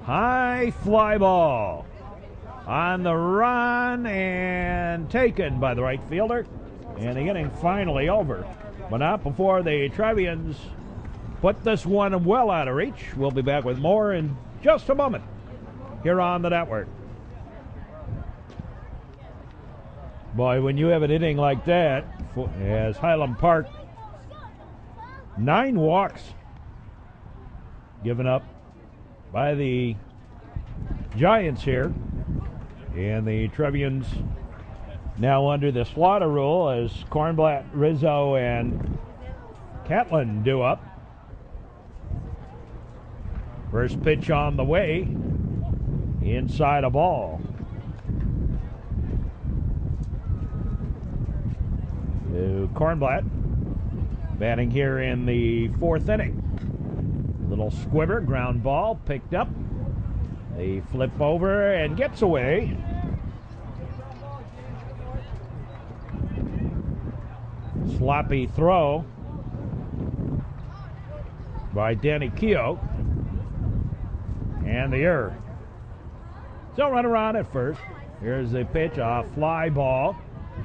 Speaker 1: High fly ball. On the run and taken by the right fielder. And the inning finally over. But not before the Trevians put this one well out of reach. We'll be back with more in just a moment here on the network. Boy, when you have an inning like that, as Highland Park, 9 walks given up by the Giants here. And the Trevians now under the slaughter rule as Kornblatt, Rizzo, and Catlin do up. First pitch on the way. Inside a ball. To Kornblatt. Batting here in the 4th inning. Little squibber, ground ball, picked up. They flip over and gets away. Sloppy throw by Danny Keogh. And the error. So run around at first. Here's the pitch, a fly ball.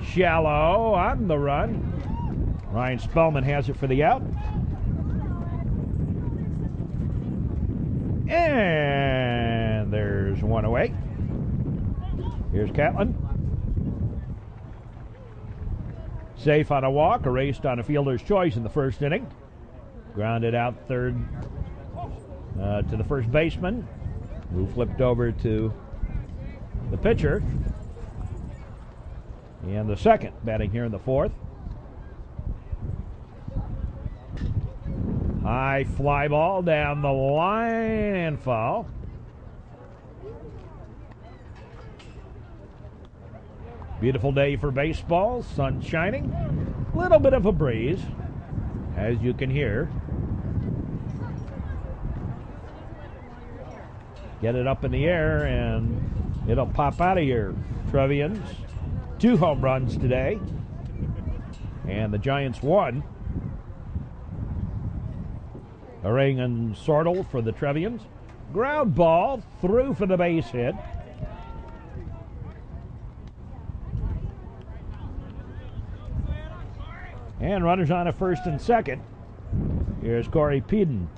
Speaker 1: Shallow on the run. Ryan Spellman has it for the out. And there's one away. Here's Catlin. Safe on a walk, erased on a fielder's choice in the first inning. Grounded out third to the first baseman, who flipped over to the pitcher. And the second, batting here in the 4th. High fly ball down the line and foul. Beautiful day for baseball, sun shining. Little bit of a breeze, as you can hear. Get it up in the air and it'll pop out of here. Trevians, 2 home runs today. And the Giants 1. Herring and Sortle for the Trevians. Ground ball through for the base hit. And runners on at first and second. Here's Corey Peden.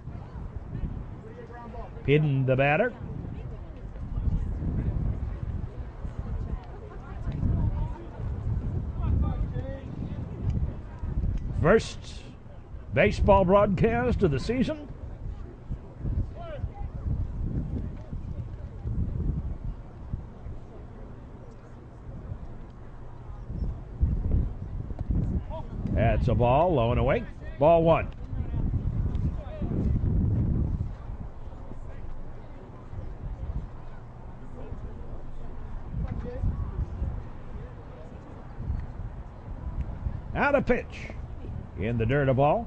Speaker 1: Peden, the batter. First baseball broadcast of the season. That's a ball, low and away. Ball 1. Out of pitch. In the dirt, a ball.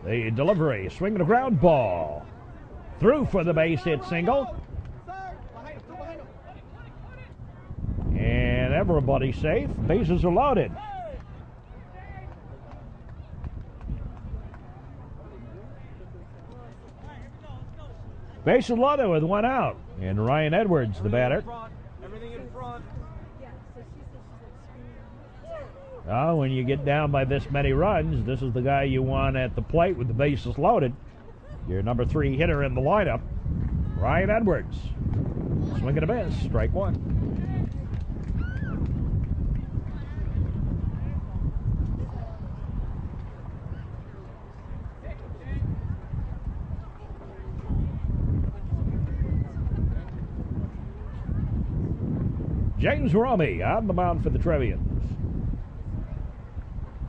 Speaker 1: The delivery, swing and a ground ball. Through for the base hit single. And everybody's safe. Bases are loaded. Bases loaded with 1 out. And Ryan Edwards, the batter.
Speaker 2: Everything in front.
Speaker 1: Oh, when you get down by this many runs, this is the guy you want at the plate with the bases loaded. Your number 3 hitter in the lineup, Ryan Edwards. Swing and a miss, strike 1. James Romy on the mound for the Trevians.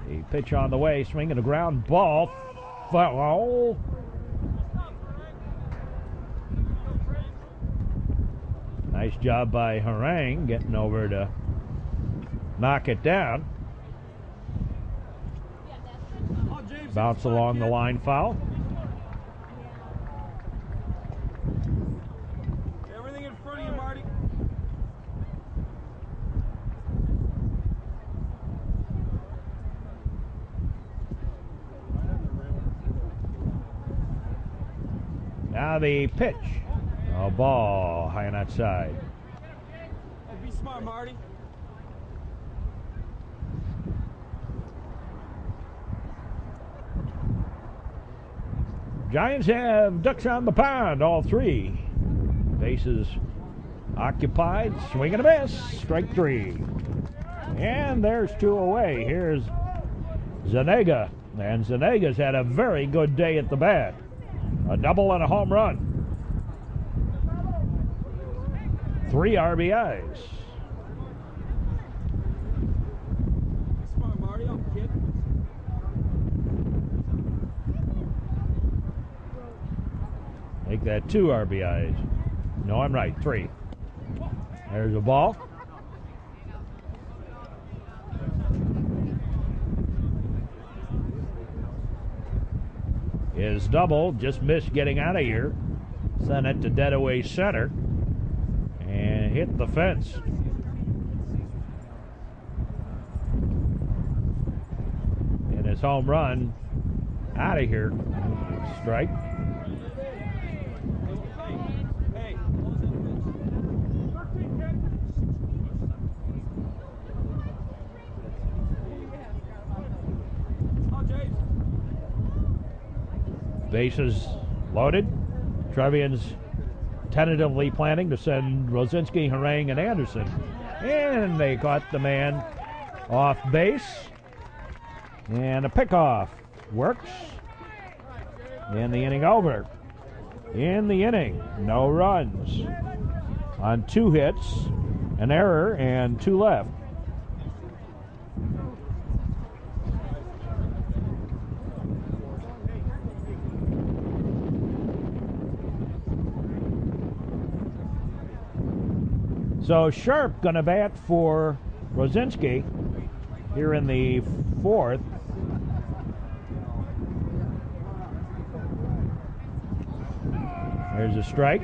Speaker 1: The pitch on the way, swinging a ground ball. Foul. Nice job by Herring getting over to knock it down. Bounce along the line, foul.
Speaker 2: Everything in front of you, Marty.
Speaker 1: Now the pitch. A ball high and outside.
Speaker 2: Be smart, Marty.
Speaker 1: Giants have ducks on the pond, all three. Bases occupied, swing and a miss, strike three. And there's two away. Here's Zanega. And Zanega's had a very good day at the bat. A double and a home run. 3 RBIs.
Speaker 2: Smart, Marty. Up, kid.
Speaker 1: Make that 2 RBIs. No, I'm right, 3. There's a ball. His double just missed getting out of here. Sent it to dead away center. And hit the fence. And his home run out of here. Strike.
Speaker 2: Hey, what was that pitch? Oh, James.
Speaker 1: Bases loaded. Trevians tentatively planning to send Rosinski, Harang, and Anderson. And they caught the man off base. And a pickoff works. And the inning over. In the inning, no runs. On 2 hits, an error, and 2 left. So Sharp going to bat for Rosinski here in the 4th. There's a strike.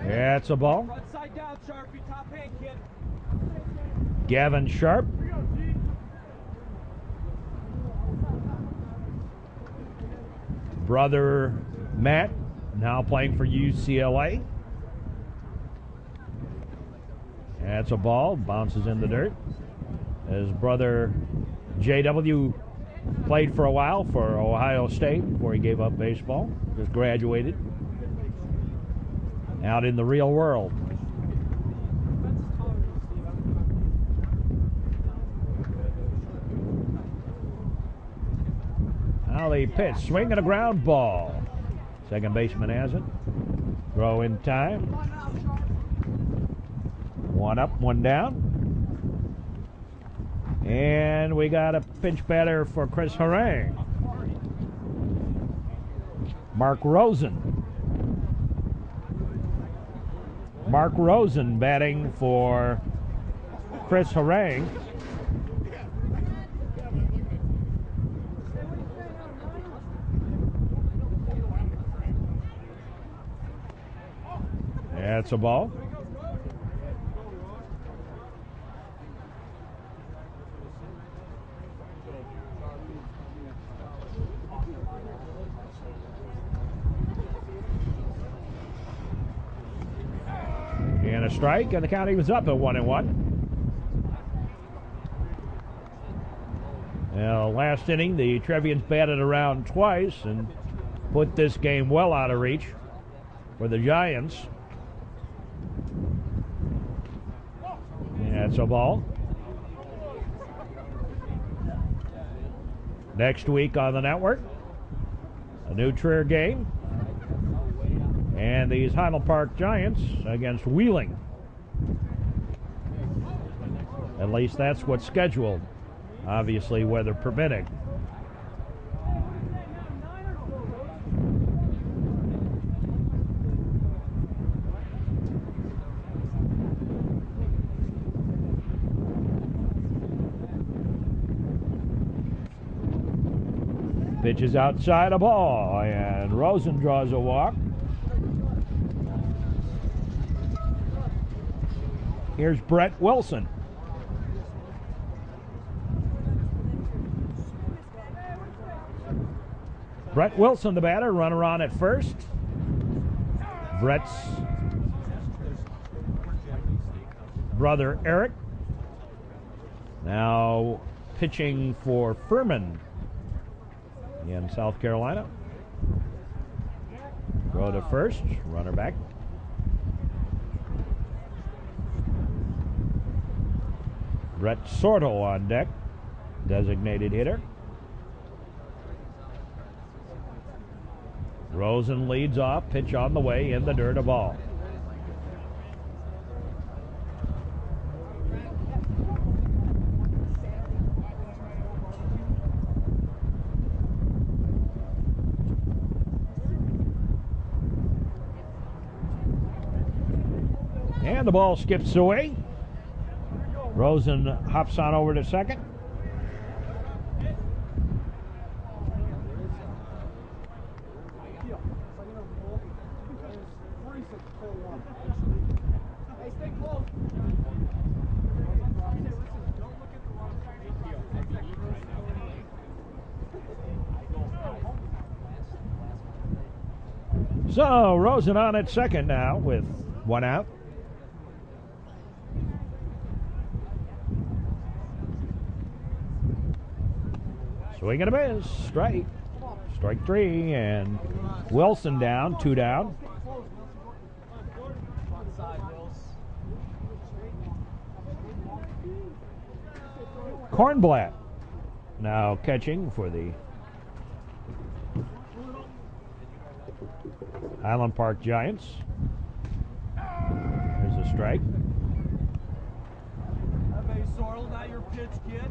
Speaker 1: That's a ball.
Speaker 2: Front side down, Sharpie. Top hand, kid.
Speaker 1: Gavin Sharp. Brother Matt, now playing for UCLA. That's a ball. Bounces in the dirt. His brother JW played for a while for Ohio State before he gave up baseball. Just graduated. Out in the real world. Now the pitch, swing and a ground ball. Second baseman has it. Throw in time. 1 up, 1 down. And we got a pinch batter for Chris Harang. Mark Rosen. Mark Rosen batting for Chris Harang. That's a ball. And a strike, and the count evens up at 1-1. Now, last inning, the Trevians batted around twice and put this game well out of reach for the Giants. And that's a ball. Next week on the network, a new Trier game. And these Highland Park Giants against Wheeling. At least that's what's scheduled. Obviously, weather permitting. Pitch is outside a ball, and Rosen draws a walk. Here's Brett Wilson. Brett Wilson, the batter, runner on at first. Brett's brother Eric now pitching for Furman in South Carolina. Throw to first, runner back. Brett Sorto on deck, designated hitter. Rosen leads off, pitch on the way, in the dirt, a ball. And the ball skips away. Rosen hops on over to second. So Rosen on at second now with one out. Swing and a miss, strike. Strike three, and Wilson down, two down. Kornblatt now catching for the Highland Park Giants. There's a strike.
Speaker 2: Hey, Sorrel, not your pitch, kid.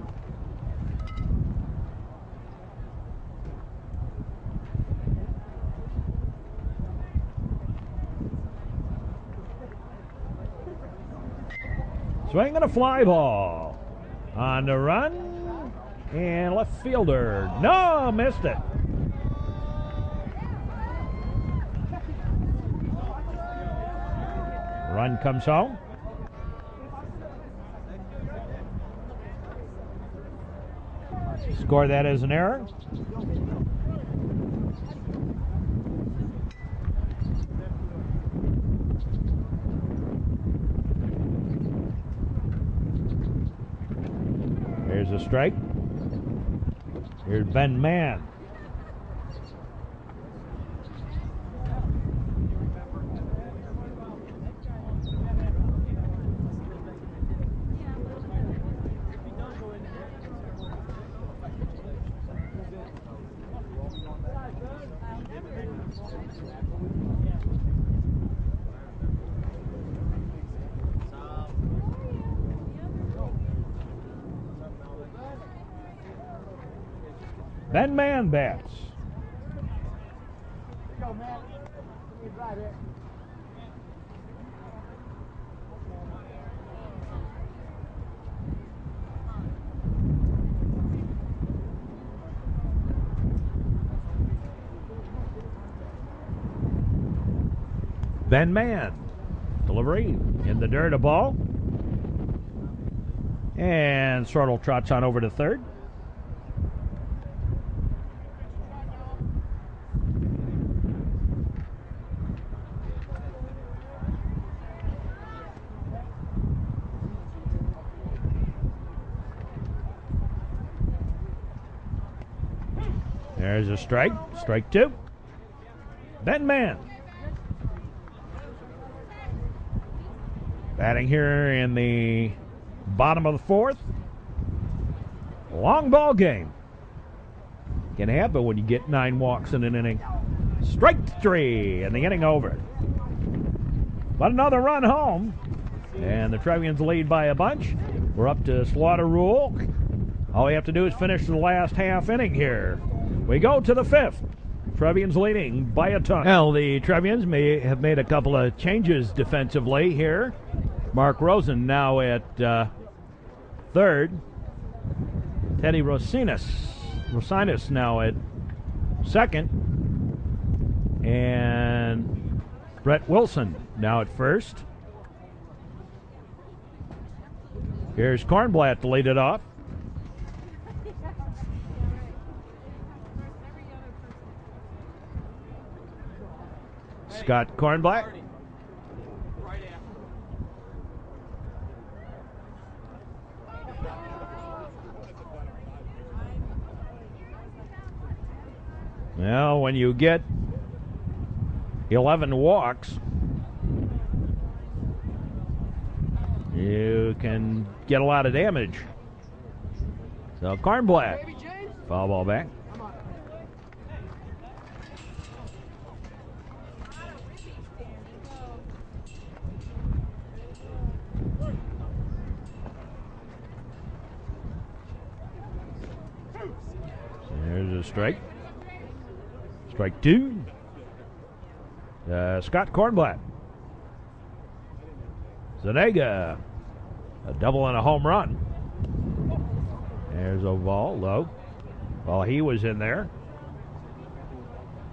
Speaker 1: Swing and a fly ball. On the run. And left fielder. No, missed it. Run comes home. Score that as an error. There's a strike. Here's Ben Mann. Ben Mann bats.
Speaker 3: Go, man. You drive it.
Speaker 1: Ben Mann. Delivery in the dirt, a ball. And Sortle trots on over to third. There's a strike. Strike two. Ben Mann. Batting here in the bottom of the fourth. Long ball game. Can happen when you get 9 walks in an inning. Strike three, and the inning over. But another run home, and the Trevians lead by a bunch. We're up to slaughter rule. All we have to do is finish the last half inning here. We go to the fifth. Trevians leading by a ton. Well, the Trevians may have made a couple of changes defensively here. Mark Rosen now at third. Teddy Rosinas now at second. And Brett Wilson now at first. Here's Kornblatt to lead it off. Scott Kornblatt. Well, when you get 11 walks, you can get a lot of damage. So Kornblatt, foul ball back. There's a strike. Strike two. Scott Kornblatt. Zanega, a double and a home run. There's a ball low. Well, he was in there.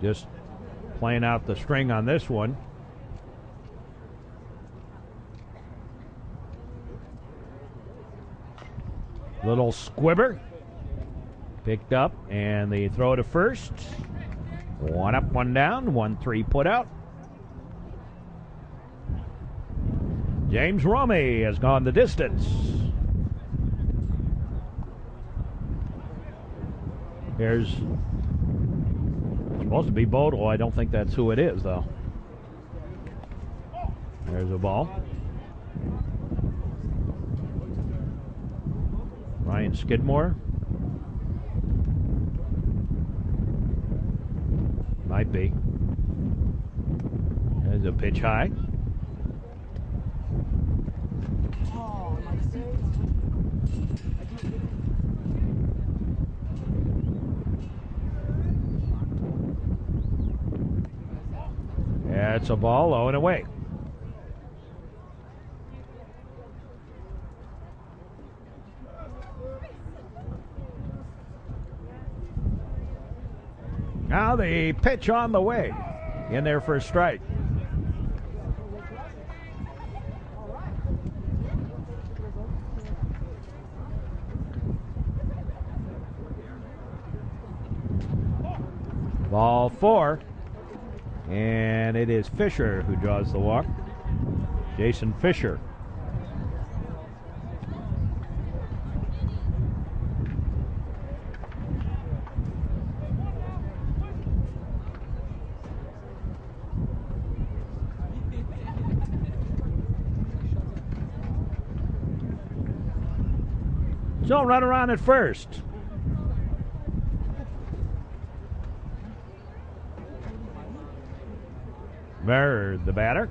Speaker 1: Just playing out the string on this one. Little squibber. Picked up, and the throw to first. One up, one down, 1-3 put out. James Romey has gone the distance. Here's supposed to be Bodel. I don't think that's who it is, though. There's a ball. Ryan Skidmore. Might be. There's a pitch high. That's a ball low and away. Now the pitch on the way. In there for a strike. Ball four. And it is Fisher who draws the walk. Jason Fisher. So run around at first. Mirror, the batter.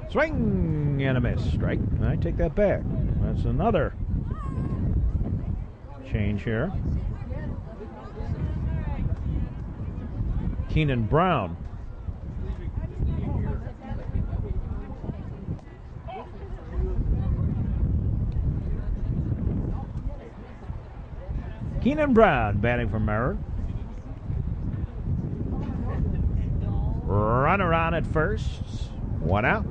Speaker 1: Swing and a miss. Strike. I take that back. That's another change here. Keenan Brown. Keenan Brown batting for Mirror. Run around at first. One out.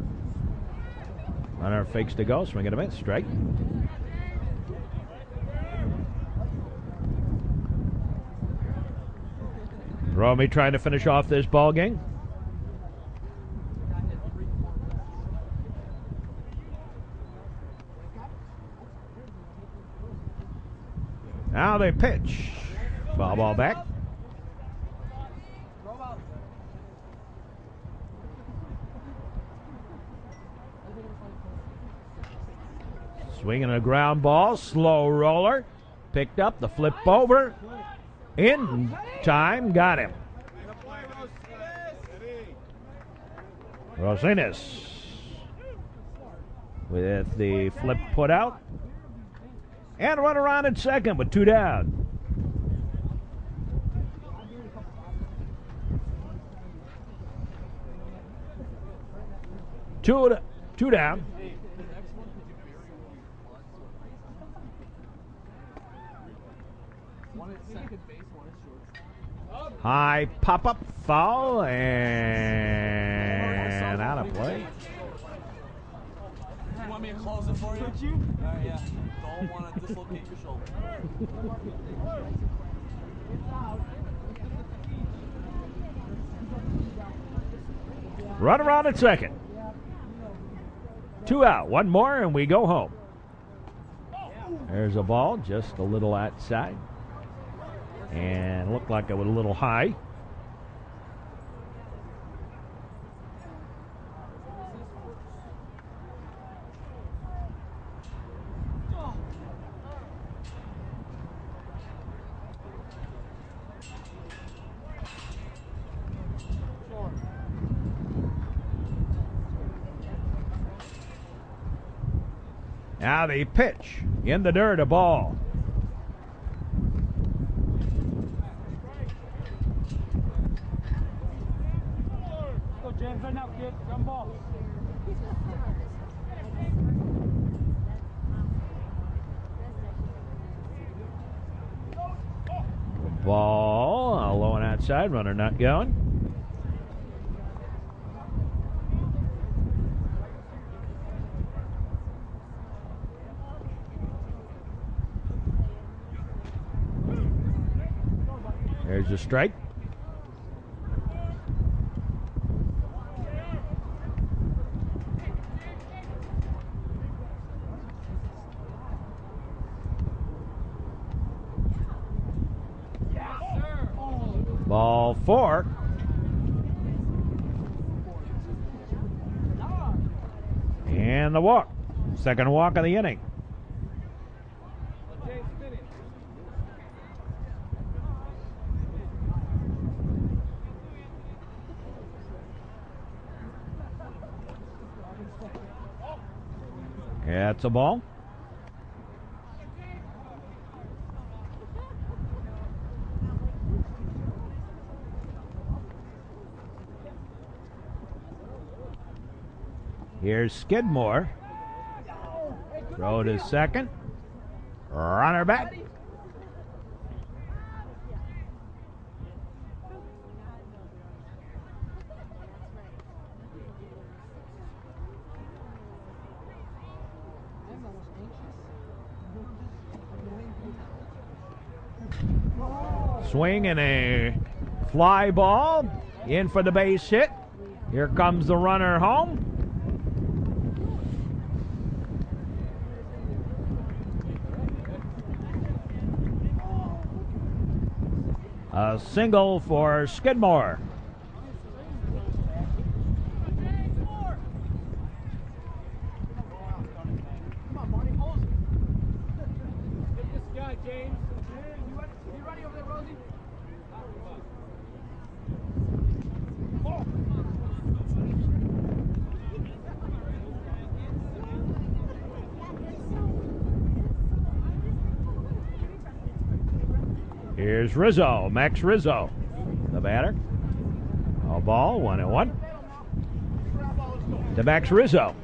Speaker 1: Runner fakes to go. Swing and a miss. Strike. Romey trying to finish off this ball game. Now they pitch. Foul ball back. Swinging a ground ball, slow roller, picked up the flip over, in time, got him. Rosinas with the flip put out, and run around at second with two down. Two down. High pop-up foul and out of play.
Speaker 2: You want me to close it for you? Could you? Alright, yeah. Don't want to dislocate your shoulder.
Speaker 1: Run around at second. 2 out. One more and we go home. There's a ball just a little outside. And looked like it was a little high. Now the pitch in the dirt, a ball.
Speaker 2: Go James, right now, kid. Jump ball.
Speaker 1: Ball, low and outside, runner not going. There's a strike. Ball 4. And the walk. Second walk of the inning. That's a ball. Here's Skidmore. Throw to second. Runner back. Swing and a fly ball in for the base hit. Here comes the runner home. A single for Skidmore.
Speaker 2: Come on, Marty, hold it. Get this guy, James. You ready over there, Rosie?
Speaker 1: Here's Rizzo, Max Rizzo, the batter. A ball, 1-1. To Max Rizzo.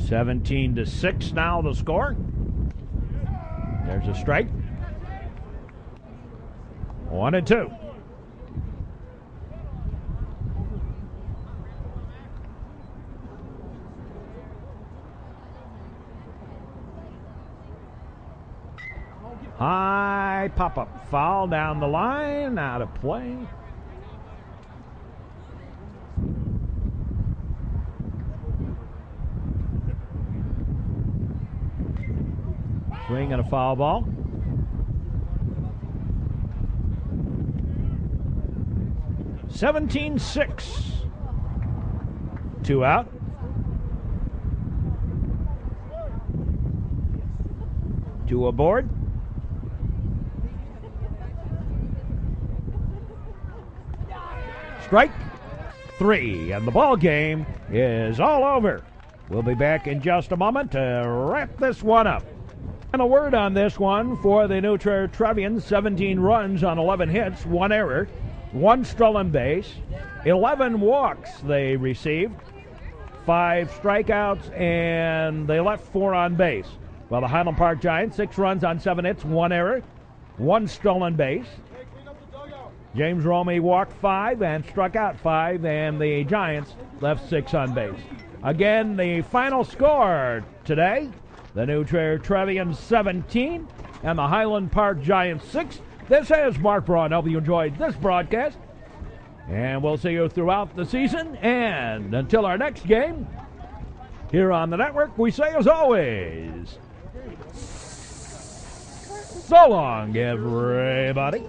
Speaker 1: (17-6) now the score. There's a strike. 1-2. High pop-up foul down the line, out of play. Swing and a foul ball. (17-6). 2 out. Two aboard. Strike 3, and the ball game is all over. We'll be back in just a moment to wrap this one up. And a word on this one for the new Trier Trevians: 17 runs on 11 hits, 1 error, 1 stolen base, 11 walks they received, 5 strikeouts, and they left 4 on base. Well, the Highland Park Giants, 6 runs on 7 hits, 1 error, 1 stolen base. James Romey walked 5 and struck out 5, and the Giants left 6 on base. Again, the final score today, the new Trier Trevians 17 and the Highland Park Giants 6. This is Mark Braun. I hope you enjoyed this broadcast, and we'll see you throughout the season. And until our next game here on the network, we say as always, so long, everybody.